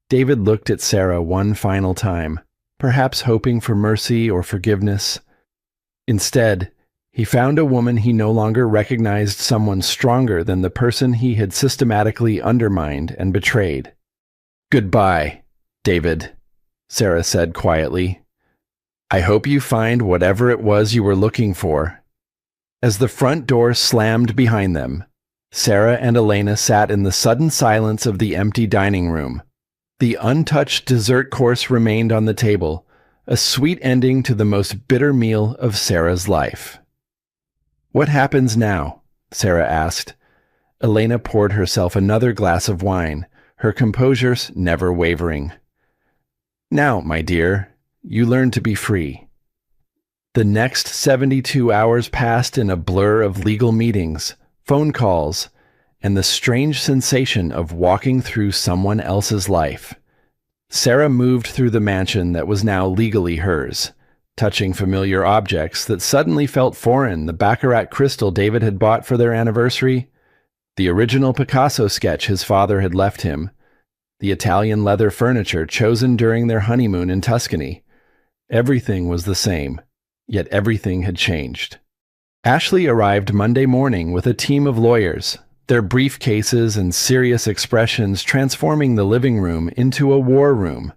David looked at Sarah one final time, perhaps hoping for mercy or forgiveness. Instead, he found a woman he no longer recognized, someone stronger than the person he had systematically undermined and betrayed. "Goodbye, David," Sarah said quietly. "I hope you find whatever it was you were looking for." As the front door slammed behind them, Sarah and Elena sat in the sudden silence of the empty dining room. The untouched dessert course remained on the table, a sweet ending to the most bitter meal of Sarah's life. "What happens now?" Sarah asked. Elena poured herself another glass of wine, her composure never wavering. "Now, my dear, you learn to be free." The next 72 hours passed in a blur of legal meetings, phone calls, and the strange sensation of walking through someone else's life. Sarah moved through the mansion that was now legally hers, touching familiar objects that suddenly felt foreign: the baccarat crystal David had bought for their anniversary, the original Picasso sketch his father had left him, the Italian leather furniture chosen during their honeymoon in Tuscany. Everything was the same, yet everything had changed. Ashley arrived Monday morning with a team of lawyers, their briefcases and serious expressions transforming the living room into a war room.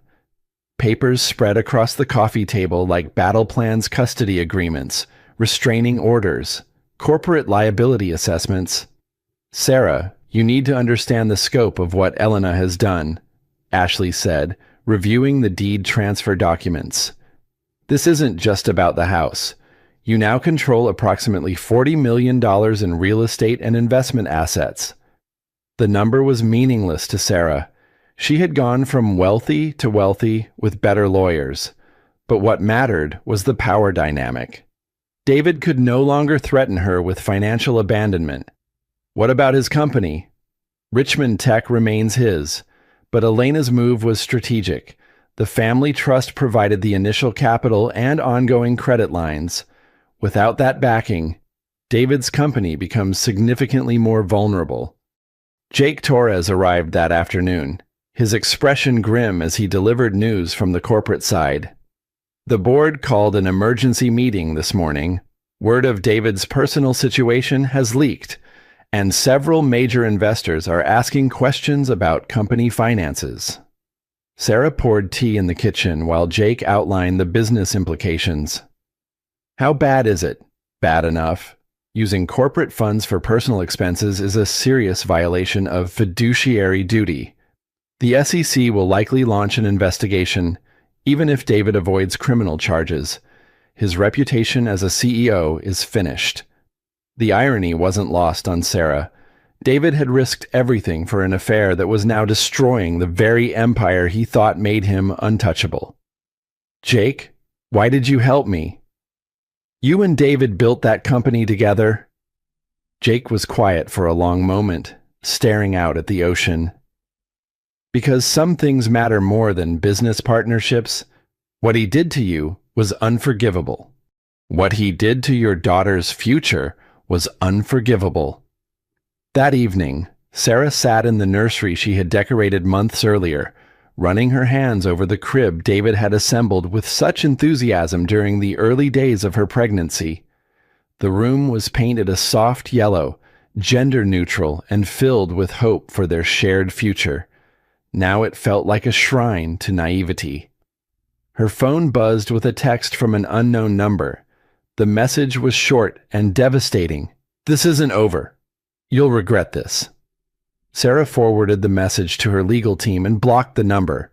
Papers spread across the coffee table like battle plans, custody agreements, restraining orders, corporate liability assessments. "Sarah, you need to understand the scope of what Elena has done," Ashley said, reviewing the deed transfer documents. "This isn't just about the house. You now control approximately $40 million in real estate and investment assets." The number was meaningless to Sarah. She had gone from wealthy to wealthy with better lawyers. But what mattered was the power dynamic. David could no longer threaten her with financial abandonment. What about his company? Richmond Tech remains his, but Elena's move was strategic. The family trust provided the initial capital and ongoing credit lines. Without that backing, David's company becomes significantly more vulnerable. Jake Torres arrived that afternoon, his expression grim as he delivered news from the corporate side. The board called an emergency meeting this morning. Word of David's personal situation has leaked, and several major investors are asking questions about company finances. Sarah poured tea in the kitchen while Jake outlined the business implications. "How bad is it?" "Bad enough. Using corporate funds for personal expenses is a serious violation of fiduciary duty. The SEC will likely launch an investigation, even if David avoids criminal charges. His reputation as a CEO is finished." The irony wasn't lost on Sarah. David had risked everything for an affair that was now destroying the very empire he thought made him untouchable. "Jake, why did you help me?" "You and David built that company together." Jake was quiet for a long moment, staring out at the ocean. "Because some things matter more than business partnerships. What he did to you was unforgivable. What he did to your daughter's future was unforgivable." That evening, Sarah sat in the nursery she had decorated months earlier, running her hands over the crib David had assembled with such enthusiasm during the early days of her pregnancy. The room was painted a soft yellow, gender-neutral, and filled with hope for their shared future. Now it felt like a shrine to naivety. Her phone buzzed with a text from an unknown number. The message was short and devastating. "This isn't over. You'll regret this." Sarah forwarded the message to her legal team and blocked the number,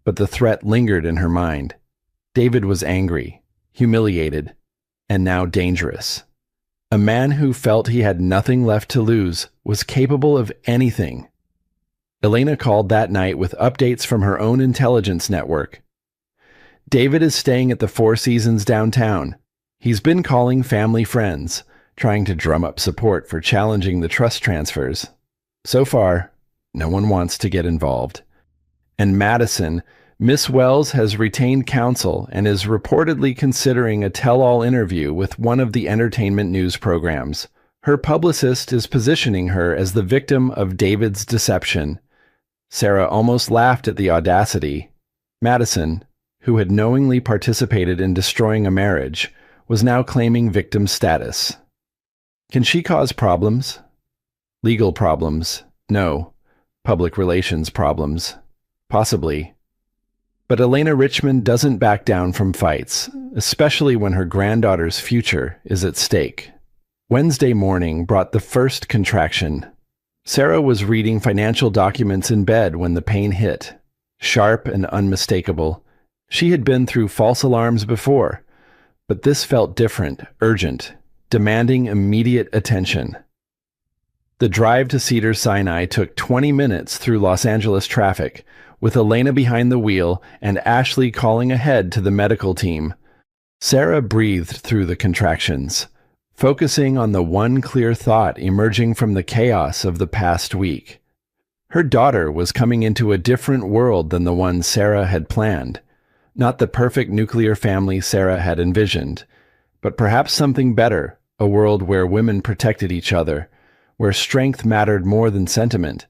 but the threat lingered in her mind. David was angry, humiliated, and now dangerous. A man who felt he had nothing left to lose was capable of anything. Elena called that night with updates from her own intelligence network. "David is staying at the Four Seasons downtown. He's been calling family friends, trying to drum up support for challenging the trust transfers. So far, no one wants to get involved. And Madison, Miss Wells has retained counsel and is reportedly considering a tell-all interview with one of the entertainment news programs. Her publicist is positioning her as the victim of David's deception." Sarah almost laughed at the audacity. Madison, who had knowingly participated in destroying a marriage, was now claiming victim status. Can she cause problems? Legal problems? No. Public relations problems? Possibly. But Elena Richmond doesn't back down from fights, especially when her granddaughter's future is at stake. Wednesday morning brought the first contraction. Sarah was reading financial documents in bed when the pain hit. Sharp and unmistakable. She had been through false alarms before, but this felt different, urgent, demanding immediate attention. The drive to Cedars-Sinai took 20 minutes through Los Angeles traffic, with Elena behind the wheel and Ashley calling ahead to the medical team. Sarah breathed through the contractions, focusing on the one clear thought emerging from the chaos of the past week. Her daughter was coming into a different world than the one Sarah had planned. Not the perfect nuclear family Sarah had envisioned, but perhaps something better, a world where women protected each other, where strength mattered more than sentiment,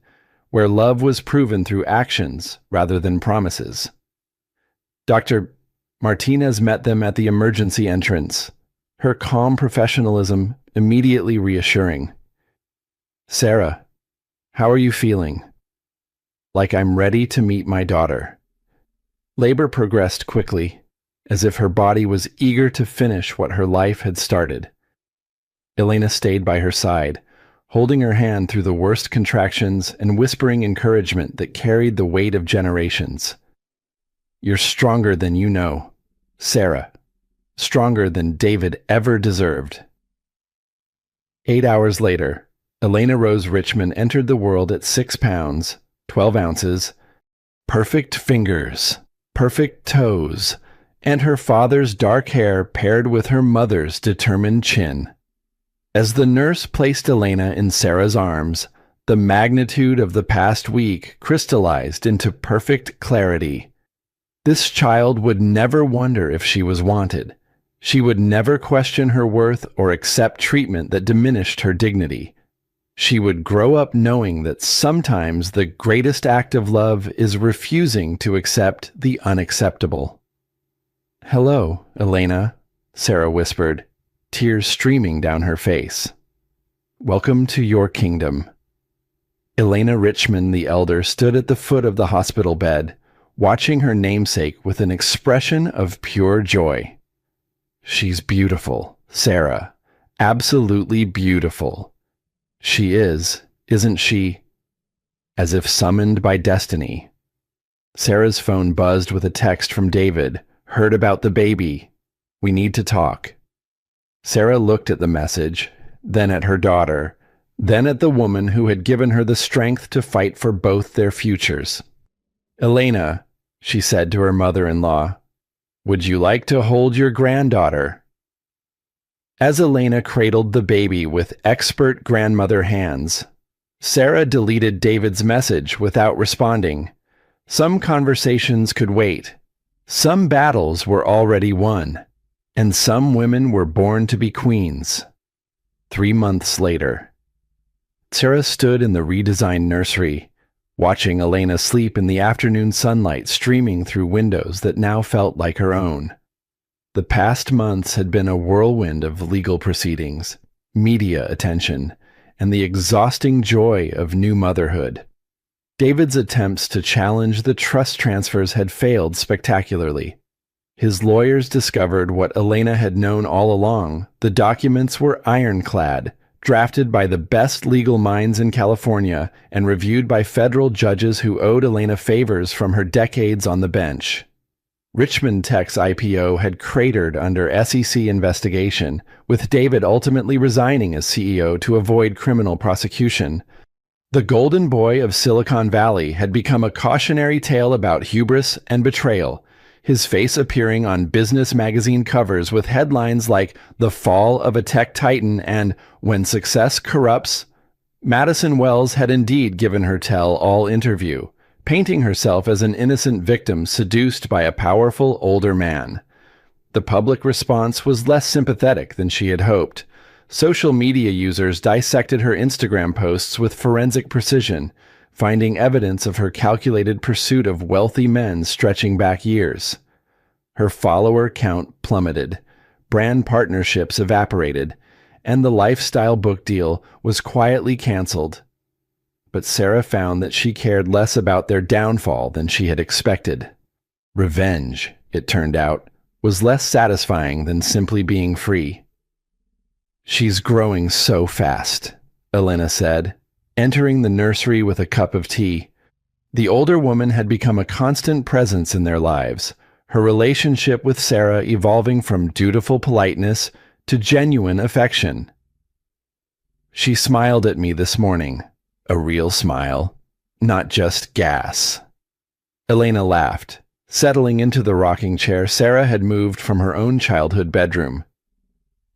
where love was proven through actions rather than promises. Dr. Martinez met them at the emergency entrance, her calm professionalism immediately reassuring. "Sarah, how are you feeling?" "Like I'm ready to meet my daughter." Labor progressed quickly, as if her body was eager to finish what her life had started. Elena stayed by her side, holding her hand through the worst contractions and whispering encouragement that carried the weight of generations. "You're stronger than you know, Sarah. Stronger than David ever deserved." 8 hours later, Elena Rose Richmond entered the world at 6 pounds, 12 ounces, perfect fingers, perfect toes, and her father's dark hair paired with her mother's determined chin. As the nurse placed Elena in Sarah's arms, the magnitude of the past week crystallized into perfect clarity. This child would never wonder if she was wanted. She would never question her worth or accept treatment that diminished her dignity. She would grow up knowing that sometimes the greatest act of love is refusing to accept the unacceptable. "Hello, Elena," Sarah whispered, tears streaming down her face. "Welcome to your kingdom." Elena Richmond the elder stood at the foot of the hospital bed, watching her namesake with an expression of pure joy. "She's beautiful, Sarah. Absolutely beautiful. She is, isn't she?" As if summoned by destiny. Sarah's phone buzzed with a text from David. "Heard about the baby. We need to talk." Sarah looked at the message, then at her daughter, then at the woman who had given her the strength to fight for both their futures. "Elena," she said to her mother-in-law, "would you like to hold your granddaughter?" As Elena cradled the baby with expert grandmother hands, Sarah deleted David's message without responding. Some conversations could wait. Some battles were already won. And some women were born to be queens. 3 months later, Sarah stood in the redesigned nursery, watching Elena sleep in the afternoon sunlight streaming through windows that now felt like her own. The past months had been a whirlwind of legal proceedings, media attention, and the exhausting joy of new motherhood. David's attempts to challenge the trust transfers had failed spectacularly. His lawyers discovered what Elena had known all along. The documents were ironclad, drafted by the best legal minds in California and reviewed by federal judges who owed Elena favors from her decades on the bench. Richmond Tech's IPO had cratered under SEC investigation, with David ultimately resigning as CEO to avoid criminal prosecution. The golden boy of Silicon Valley had become a cautionary tale about hubris and betrayal, his face appearing on business magazine covers with headlines like "The Fall of a Tech Titan" and "When Success Corrupts." Madison Wells had indeed given her tell-all interview, painting herself as an innocent victim seduced by a powerful older man. The public response was less sympathetic than she had hoped. Social media users dissected her Instagram posts with forensic precision, finding evidence of her calculated pursuit of wealthy men stretching back years. Her follower count plummeted, brand partnerships evaporated, and the lifestyle book deal was quietly canceled. But Sarah found that she cared less about their downfall than she had expected. Revenge, it turned out, was less satisfying than simply being free. "She's growing so fast," Elena said, entering the nursery with a cup of tea. The older woman had become a constant presence in their lives, her relationship with Sarah evolving from dutiful politeness to genuine affection. She smiled at me this morning. A real smile, not just gas. Elena laughed. Settling into the rocking chair Sarah had moved from her own childhood bedroom.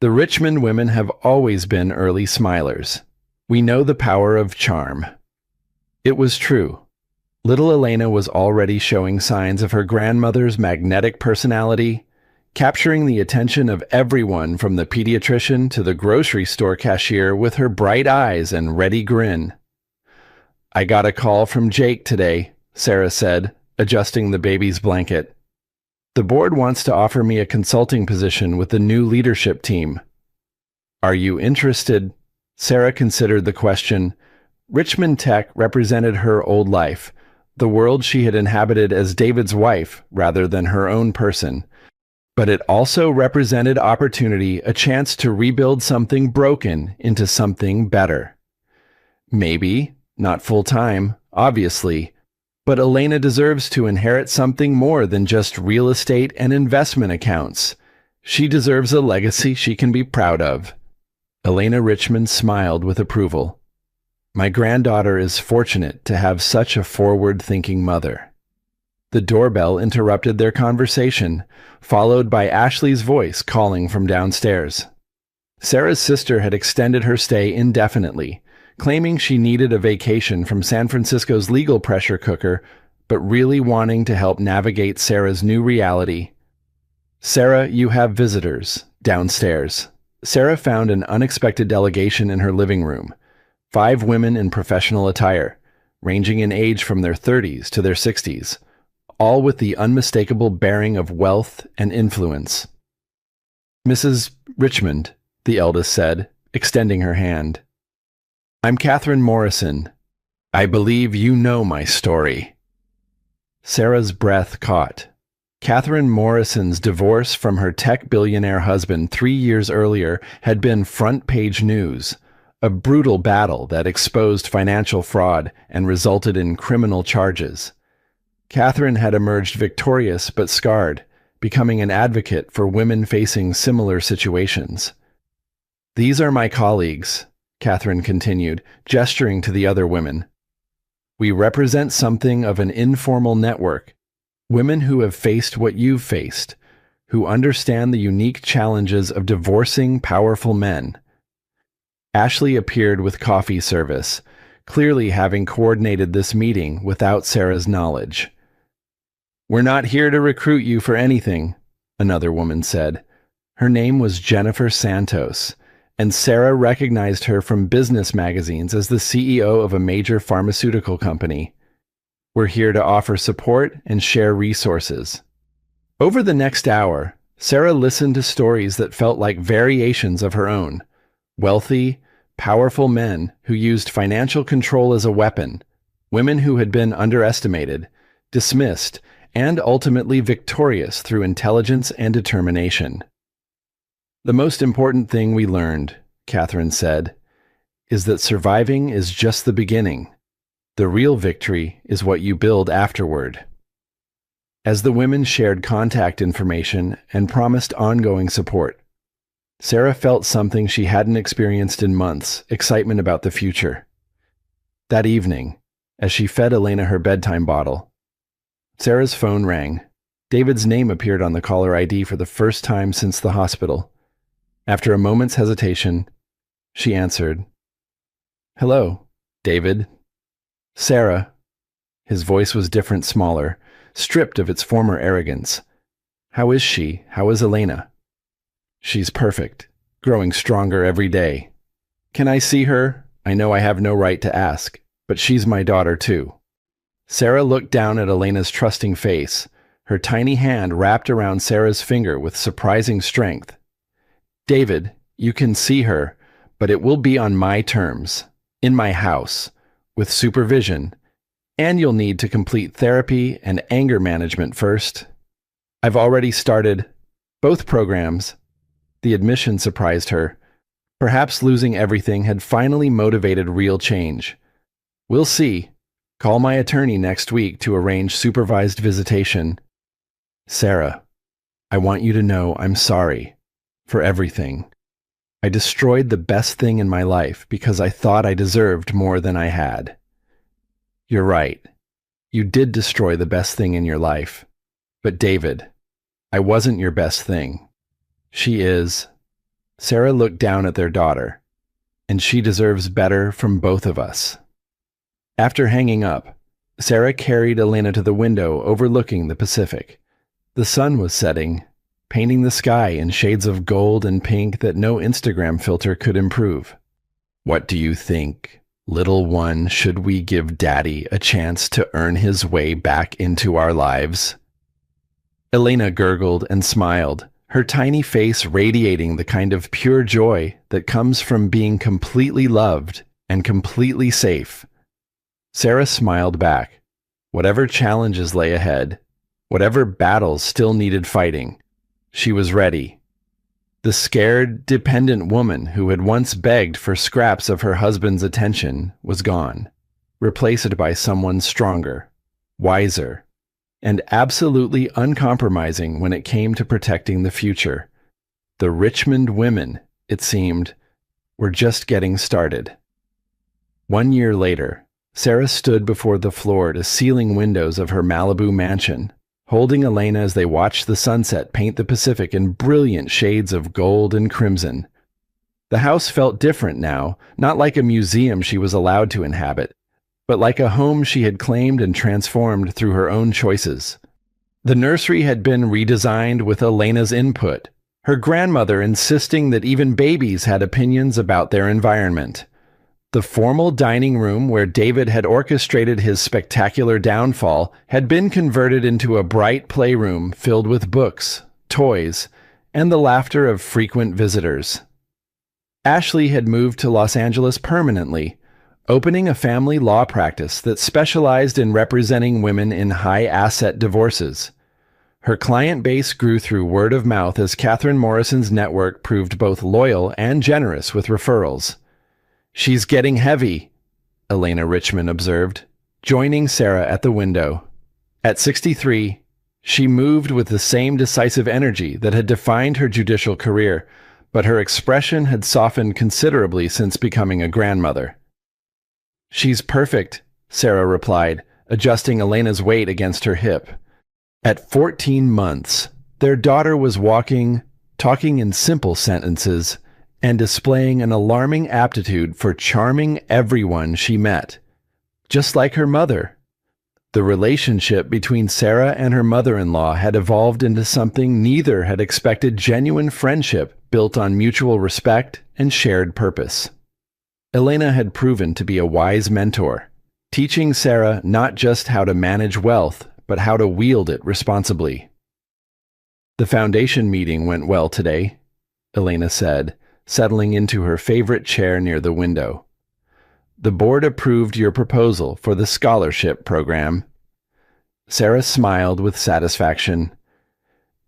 The Richmond women have always been early smilers. We know the power of charm. It was true. Little Elena was already showing signs of her grandmother's magnetic personality, capturing the attention of everyone from the pediatrician to the grocery store cashier with her bright eyes and ready grin. "I got a call from Jake today," Sarah said, adjusting the baby's blanket. "The board wants to offer me a consulting position with the new leadership team." "Are you interested?" Sarah considered the question. Richmond Tech represented her old life, the world she had inhabited as David's wife rather than her own person. But it also represented opportunity, a chance to rebuild something broken into something better. Maybe, not full-time, obviously, but Elena deserves to inherit something more than just real estate and investment accounts. She deserves a legacy she can be proud of. Elena Richmond smiled with approval. "My granddaughter is fortunate to have such a forward-thinking mother." The doorbell interrupted their conversation, followed by Ashley's voice calling from downstairs. Sarah's sister had extended her stay indefinitely, claiming she needed a vacation from San Francisco's legal pressure cooker, but really wanting to help navigate Sarah's new reality. "Sarah, you have visitors. Downstairs." Sarah found an unexpected delegation in her living room. 5 women in professional attire, ranging in age from their 30s to their 60s, all with the unmistakable bearing of wealth and influence. "Mrs. Richmond," the eldest said, extending her hand. "I'm Catherine Morrison. I believe you know my story." Sarah's breath caught. Catherine Morrison's divorce from her tech billionaire husband 3 years earlier had been front-page news, a brutal battle that exposed financial fraud and resulted in criminal charges. Catherine had emerged victorious but scarred, becoming an advocate for women facing similar situations. "These are my colleagues," Catherine continued, gesturing to the other women. "We represent something of an informal network, women who have faced what you've faced, who understand the unique challenges of divorcing powerful men." Ashley appeared with coffee service, clearly having coordinated this meeting without Sarah's knowledge. "We're not here to recruit you for anything," another woman said. Her name was Jennifer Santos, and Sarah recognized her from business magazines as the CEO of a major pharmaceutical company. "We're here to offer support and share resources." Over the next hour, Sarah listened to stories that felt like variations of her own. Wealthy, powerful men who used financial control as a weapon, women who had been underestimated, dismissed, and ultimately victorious through intelligence and determination. "The most important thing we learned," Catherine said, "is that surviving is just the beginning. The real victory is what you build afterward." As the women shared contact information and promised ongoing support, Sarah felt something she hadn't experienced in months, excitement about the future. That evening, as she fed Elena her bedtime bottle, Sarah's phone rang. David's name appeared on the caller ID for the first time since the hospital. After a moment's hesitation, she answered. "Hello, David." "Sarah." His voice was different, smaller, stripped of its former arrogance. "How is she? How is Elena?" "She's perfect, growing stronger every day." "Can I see her? I know I have no right to ask, but she's my daughter too." Sarah looked down at Elena's trusting face, her tiny hand wrapped around Sarah's finger with surprising strength. "David, you can see her, but it will be on my terms, in my house, with supervision, and you'll need to complete therapy and anger management first. I've already started both programs." The admission surprised her. Perhaps losing everything had finally motivated real change. "We'll see. Call my attorney next week to arrange supervised visitation." "Sarah, I want you to know I'm sorry for everything." I destroyed the best thing in my life because I thought I deserved more than I had. You're right. You did destroy the best thing in your life. But David, I wasn't your best thing. She is. Sarah looked down at their daughter, and she deserves better from both of us. After hanging up, Sarah carried Elena to the window overlooking the Pacific. The sun was setting, painting the sky in shades of gold and pink that no Instagram filter could improve. What do you think, little one? Should we give Daddy a chance to earn his way back into our lives? Elena gurgled and smiled, her tiny face radiating the kind of pure joy that comes from being completely loved and completely safe. Sarah smiled back. Whatever challenges lay ahead, whatever battles still needed fighting, she was ready. The scared, dependent woman who had once begged for scraps of her husband's attention was gone, replaced by someone stronger, wiser, and absolutely uncompromising when it came to protecting the future. The Richmond women, it seemed, were just getting started. 1 year later, Sarah stood before the floor-to-ceiling windows of her Malibu mansion, holding Elena as they watched the sunset paint the Pacific in brilliant shades of gold and crimson. The house felt different now, not like a museum she was allowed to inhabit, but like a home she had claimed and transformed through her own choices. The nursery had been redesigned with Elena's input, her grandmother insisting that even babies had opinions about their environment. The formal dining room where David had orchestrated his spectacular downfall had been converted into a bright playroom filled with books, toys, and the laughter of frequent visitors. Ashley had moved to Los Angeles permanently, opening a family law practice that specialized in representing women in high-asset divorces. Her client base grew through word of mouth as Catherine Morrison's network proved both loyal and generous with referrals. "She's getting heavy," Elena Richmond observed, joining Sarah at the window. At 63, she moved with the same decisive energy that had defined her judicial career, but her expression had softened considerably since becoming a grandmother. "She's perfect," Sarah replied, adjusting Elena's weight against her hip. At 14 months, their daughter was walking, talking in simple sentences, and displaying an alarming aptitude for charming everyone she met. Just like her mother. The relationship between Sarah and her mother-in-law had evolved into something neither had expected: genuine friendship built on mutual respect and shared purpose. Elena had proven to be a wise mentor, teaching Sarah not just how to manage wealth, but how to wield it responsibly. "The foundation meeting went well today," Elena said, settling into her favorite chair near the window. "The board approved your proposal for the scholarship program." Sarah smiled with satisfaction.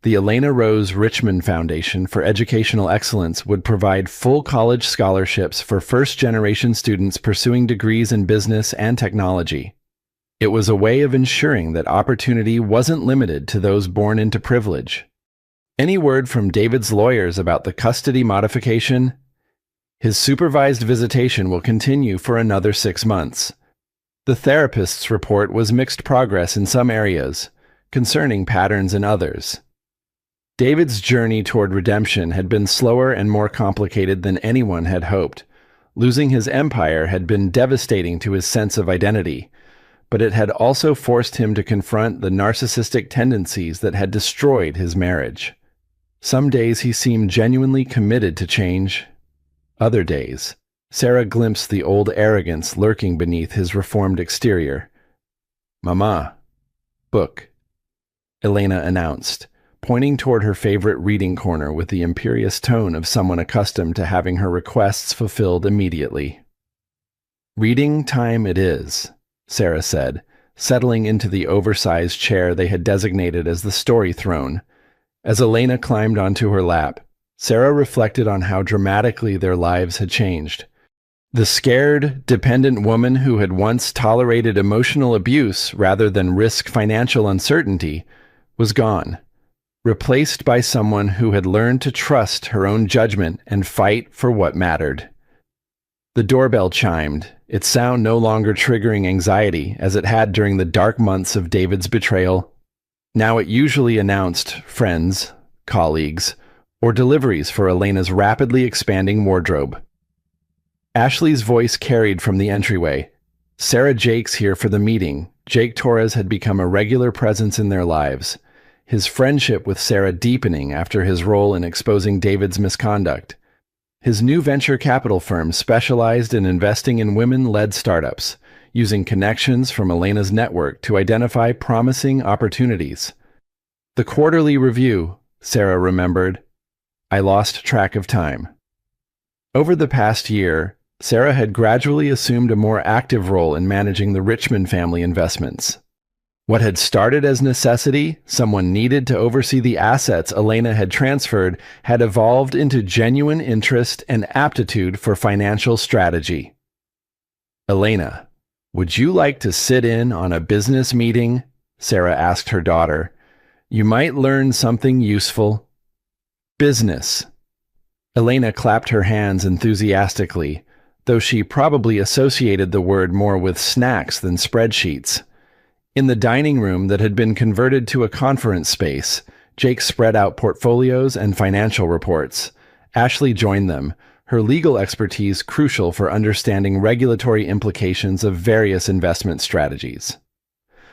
The Elena Rose Richmond Foundation for Educational Excellence would provide full college scholarships for first-generation students pursuing degrees in business and technology. It was a way of ensuring that opportunity wasn't limited to those born into privilege. Any word from David's lawyers about the custody modification? His supervised visitation will continue for another 6 months. The therapist's report was mixed progress in some areas, concerning patterns in others. David's journey toward redemption had been slower and more complicated than anyone had hoped. Losing his empire had been devastating to his sense of identity, but it had also forced him to confront the narcissistic tendencies that had destroyed his marriage. Some days he seemed genuinely committed to change. Other days, Sarah glimpsed the old arrogance lurking beneath his reformed exterior. "Mama, book," Elena announced, pointing toward her favorite reading corner with the imperious tone of someone accustomed to having her requests fulfilled immediately. "Reading time it is," Sarah said, settling into the oversized chair they had designated as the story throne. As Elena climbed onto her lap, Sarah reflected on how dramatically their lives had changed. The scared, dependent woman who had once tolerated emotional abuse rather than risk financial uncertainty was gone. replaced by someone who had learned to trust her own judgment and fight for what mattered. The doorbell chimed, its sound no longer triggering anxiety as it had during the dark months of David's betrayal. Now it usually announced friends, colleagues, or deliveries for Elena's rapidly expanding wardrobe. Ashley's voice carried from the entryway. Sarah Jake's here for the meeting. Jake Torres had become a regular presence in their lives, his friendship with Sarah deepening after his role in exposing David's misconduct. His new venture capital firm specialized in investing in women-led startups, using connections from Elena's network to identify promising opportunities. The quarterly review, Sarah remembered. I lost track of time. Over the past year, Sarah had gradually assumed a more active role in managing the Richmond family investments. What had started as necessity, someone needed to oversee the assets Elena had transferred, had evolved into genuine interest and aptitude for financial strategy. Elena, would you like to sit in on a business meeting? Sarah asked her daughter. You might learn something useful. Business. Elena clapped her hands enthusiastically, though she probably associated the word more with snacks than spreadsheets. In the dining room that had been converted to a conference space, Jake spread out portfolios and financial reports. Ashley joined them, her legal expertise crucial for understanding regulatory implications of various investment strategies.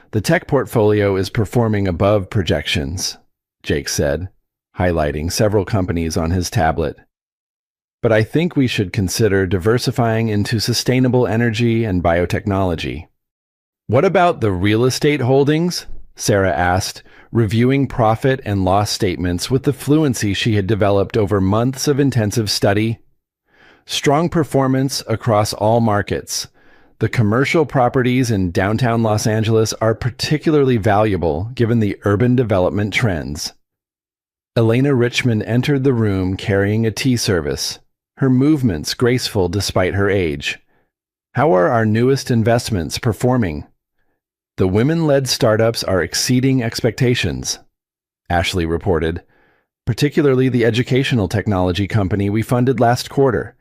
The tech portfolio is performing above projections, Jake said, highlighting several companies on his tablet. But I think we should consider diversifying into sustainable energy and biotechnology. What about the real estate holdings? Sarah asked, reviewing profit and loss statements with the fluency she had developed over months of intensive study. Strong performance across all markets. The commercial properties in downtown Los Angeles are particularly valuable given the urban development trends. Elena Richmond entered the room carrying a tea service, her movements graceful despite her age. How are our newest investments performing? The women-led startups are exceeding expectations, Ashley reported, particularly the educational technology company we funded last quarter.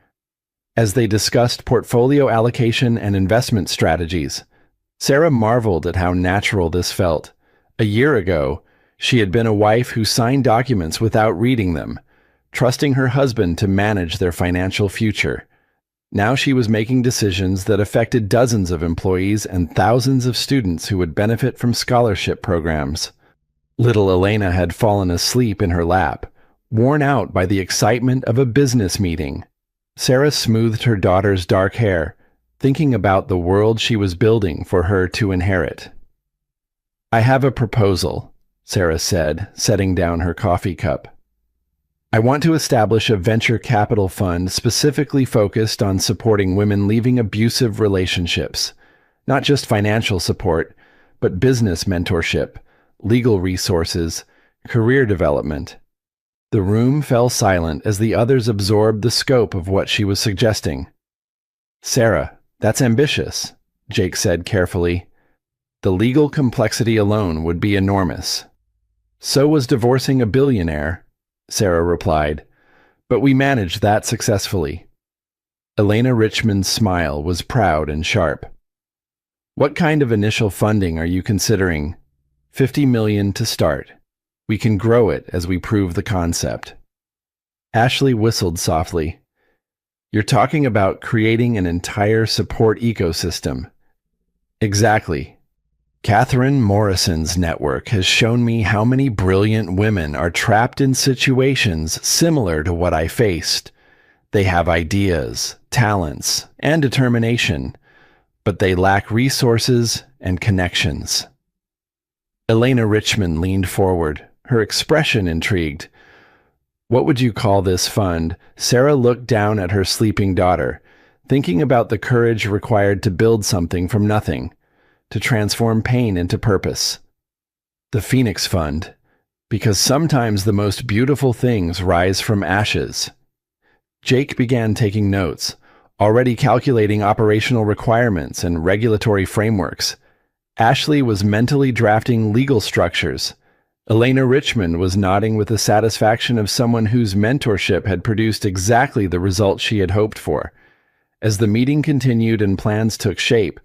As they discussed portfolio allocation and investment strategies, Sarah marveled at how natural this felt. A year ago, she had been a wife who signed documents without reading them, trusting her husband to manage their financial future. Now she was making decisions that affected dozens of employees and thousands of students who would benefit from scholarship programs. Little Elena had fallen asleep in her lap, worn out by the excitement of a business meeting. Sarah smoothed her daughter's dark hair, thinking about the world she was building for her to inherit. I have a proposal, Sarah said, setting down her coffee cup. I want to establish a venture capital fund specifically focused on supporting women leaving abusive relationships, not just financial support, but business mentorship, legal resources, career development. The room fell silent as the others absorbed the scope of what she was suggesting. Sarah, that's ambitious, Jake said carefully. The legal complexity alone would be enormous. So was divorcing a billionaire, Sarah replied, but we managed that successfully. Elena Richmond's smile was proud and sharp. What kind of initial funding are you considering? $50 million to start. We can grow it as we prove the concept. Ashley whistled softly. You're talking about creating an entire support ecosystem. Exactly. Catherine Morrison's network has shown me how many brilliant women are trapped in situations similar to what I faced. They have ideas, talents, and determination, but they lack resources and connections. Elena Richmond leaned forward, her expression intrigued. What would you call this fund? Sarah looked down at her sleeping daughter, thinking about the courage required to build something from nothing, to transform pain into purpose. The Phoenix Fund, because sometimes the most beautiful things rise from ashes. Jake began taking notes, already calculating operational requirements and regulatory frameworks. Ashley was mentally drafting legal structures. Elena Richmond was nodding with the satisfaction of someone whose mentorship had produced exactly the result she had hoped for. As the meeting continued and plans took shape,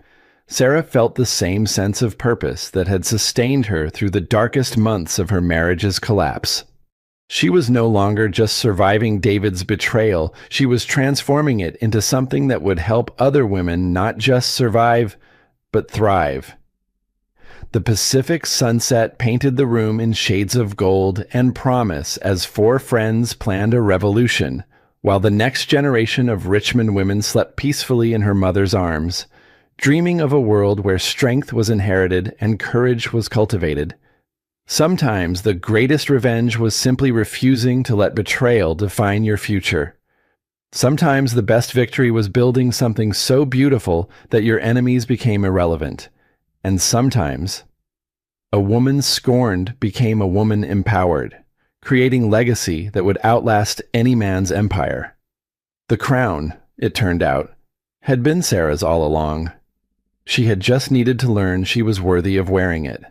Sarah felt the same sense of purpose that had sustained her through the darkest months of her marriage's collapse. She was no longer just surviving David's betrayal, she was transforming it into something that would help other women not just survive, but thrive. The Pacific sunset painted the room in shades of gold and promise as four friends planned a revolution, while the next generation of Richmond women slept peacefully in her mother's arms, dreaming of a world where strength was inherited and courage was cultivated. Sometimes the greatest revenge was simply refusing to let betrayal define your future. Sometimes the best victory was building something so beautiful that your enemies became irrelevant. And sometimes, a woman scorned became a woman empowered, creating legacy that would outlast any man's empire. The crown, it turned out, had been Sarah's all along. She had just needed to learn she was worthy of wearing it.